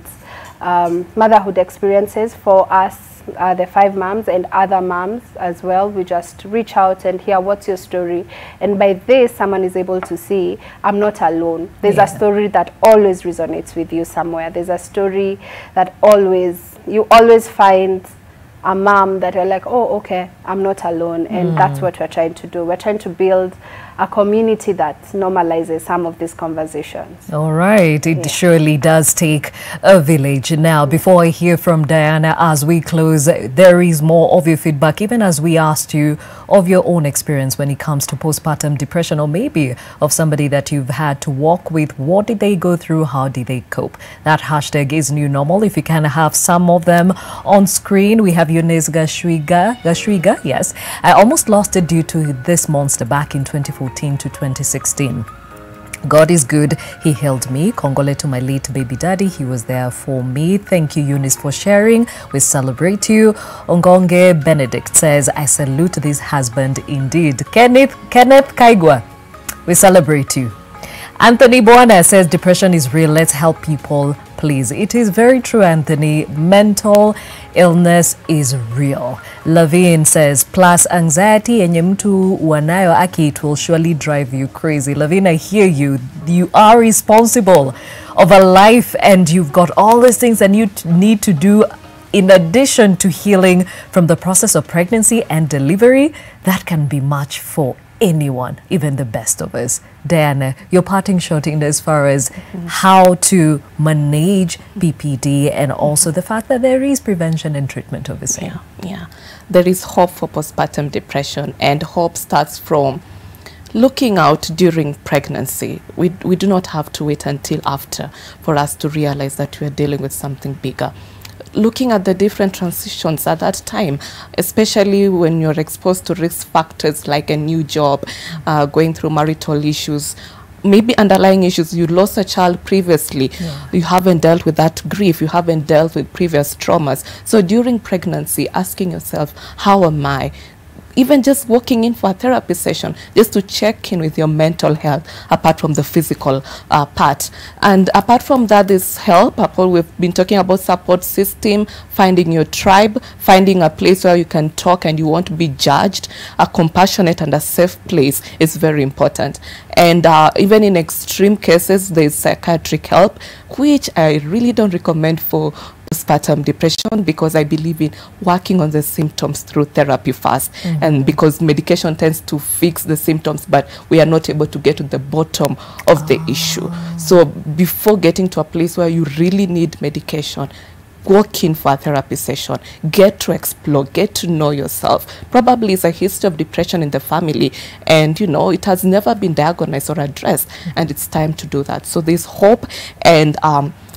motherhood experiences for us, the 5 moms and other moms as well. We just reach out and hear what's your story, and by this someone is able to see I'm not alone. There's a story that always resonates with you somewhere. There's a story that you always find a mom that you're like, oh, okay, I'm not alone. And that's what we're trying to do. We're trying to build a community that normalizes some of these conversations. All right. It surely does take a village. Now, before I hear from Diana as we close, there is more of your feedback, even as we asked you of your own experience when it comes to postpartum depression, or maybe of somebody that you've had to walk with. What did they go through? How did they cope? That hashtag is new normal. If you can have some of them on screen, we have Gladys Gachanja. Yes, I almost lost it due to this monster back in 2014 to 2016. God is good. He held me. Congole to my late baby daddy. He was there for me. Thank you, Eunice, for sharing. We celebrate you. Ongonge Benedict says, I salute this husband indeed. Kenneth Kaigwa, we celebrate you. Anthony Boana says, depression is real. Let's help people, please. It is very true, Anthony. Mental illness is real. Lavine says, plus anxiety yenye mtu wanayo aki, it will surely drive you crazy. Lavine, I hear you. You are responsible of a life and you've got all these things that you need to do in addition to healing from the process of pregnancy and delivery. That can be much for anyone, even the best of us. Diana, your parting shot in as far as how to manage PPD and also the fact that there is prevention and treatment of the same. Yeah. There is hope for postpartum depression, and hope starts from looking out during pregnancy. We do not have to wait until after for us to realize that we are dealing with something bigger. Looking at the different transitions at that time, especially when you're exposed to risk factors like a new job, going through marital issues, maybe underlying issues. You lost a child previously, you haven't dealt with that grief, you haven't dealt with previous traumas. So during pregnancy, asking yourself, how am I? Even just walking in for a therapy session, just to check in with your mental health, apart from the physical part. And apart from that, this help. We've been talking about support system, finding your tribe, finding a place where you can talk and you won't be judged. A compassionate and a safe place is very important. And even in extreme cases, there's psychiatric help, which I really don't recommend for postpartum depression, because I believe in working on the symptoms through therapy first. And because medication tends to fix the symptoms, but we are not able to get to the bottom of the issue. So before getting to a place where you really need medication, walk in for a therapy session, get to explore, get to know yourself. Probably it's a history of depression in the family, and it has never been diagnosed or addressed, and it's time to do that. So there's hope, and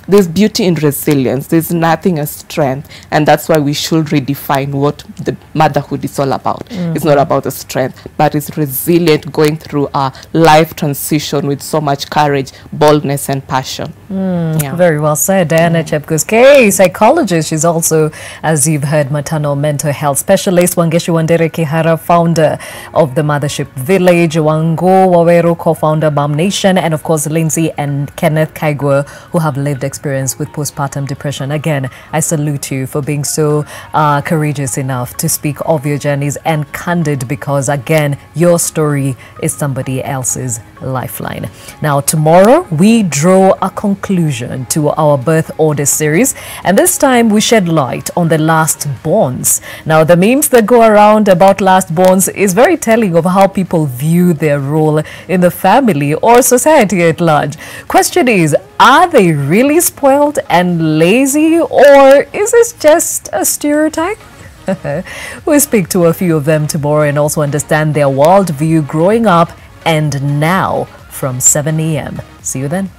there's beauty in resilience. There's nothing as strength, and that's why we should redefine what the motherhood is all about. It's not about the strength, but it's resilient, going through a life transition with so much courage, boldness, and passion. Very well said. Diana Chepkos, psychologist. She's also, as you've heard, maternal mental health specialist. Wangeshi Wandere Kihara, founder of the Mothership Village. Wango Waweru, co-founder BAM Nation, and of course Lindsay and Kenneth Kaigwa, who have lived experience with postpartum depression. Again, I salute you for being so courageous enough to speak of your journeys and candid, because again, your story is somebody else's lifeline. Now, tomorrow we draw a conclusion to our birth order series, and this time we shed light on the last borns. Now, the memes that go around about last borns is very telling of how people view their role in the family or society at large. Question is, are they really spoiled and lazy, or is this just a stereotype? We'll speak to a few of them tomorrow and also understand their worldview growing up and now from 7 a.m. See you then.